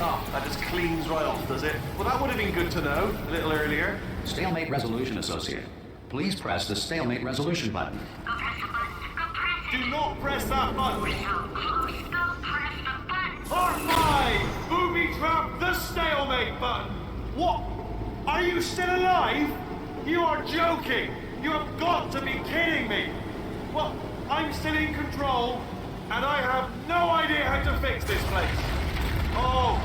Oh, that just cleans right off, does it? Well, that would have been good to know a little earlier. Stalemate resolution associate. Please press the stalemate resolution button. Go press the button. Go press it. Do not press that button. We're so close. Go press the button. Part 5! Booby trap the stalemate button! What? Are you still alive? You are joking! You have got to be kidding me! Well, I'm still in control, and I have no idea how to fix this place. Oh!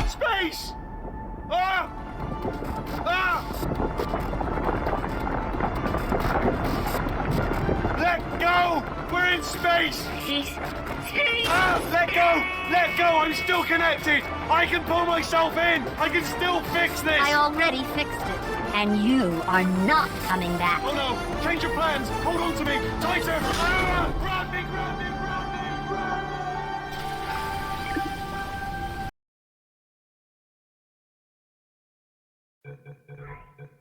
Space! Let go! We're in space! Let go! Let go! I'm still connected! I can pull myself in! I can still fix this! I already fixed it, and you are not coming back. Oh no! Change your plans! Hold on to me! Tighter! Grab me! Grab me! Grab me! Grab me!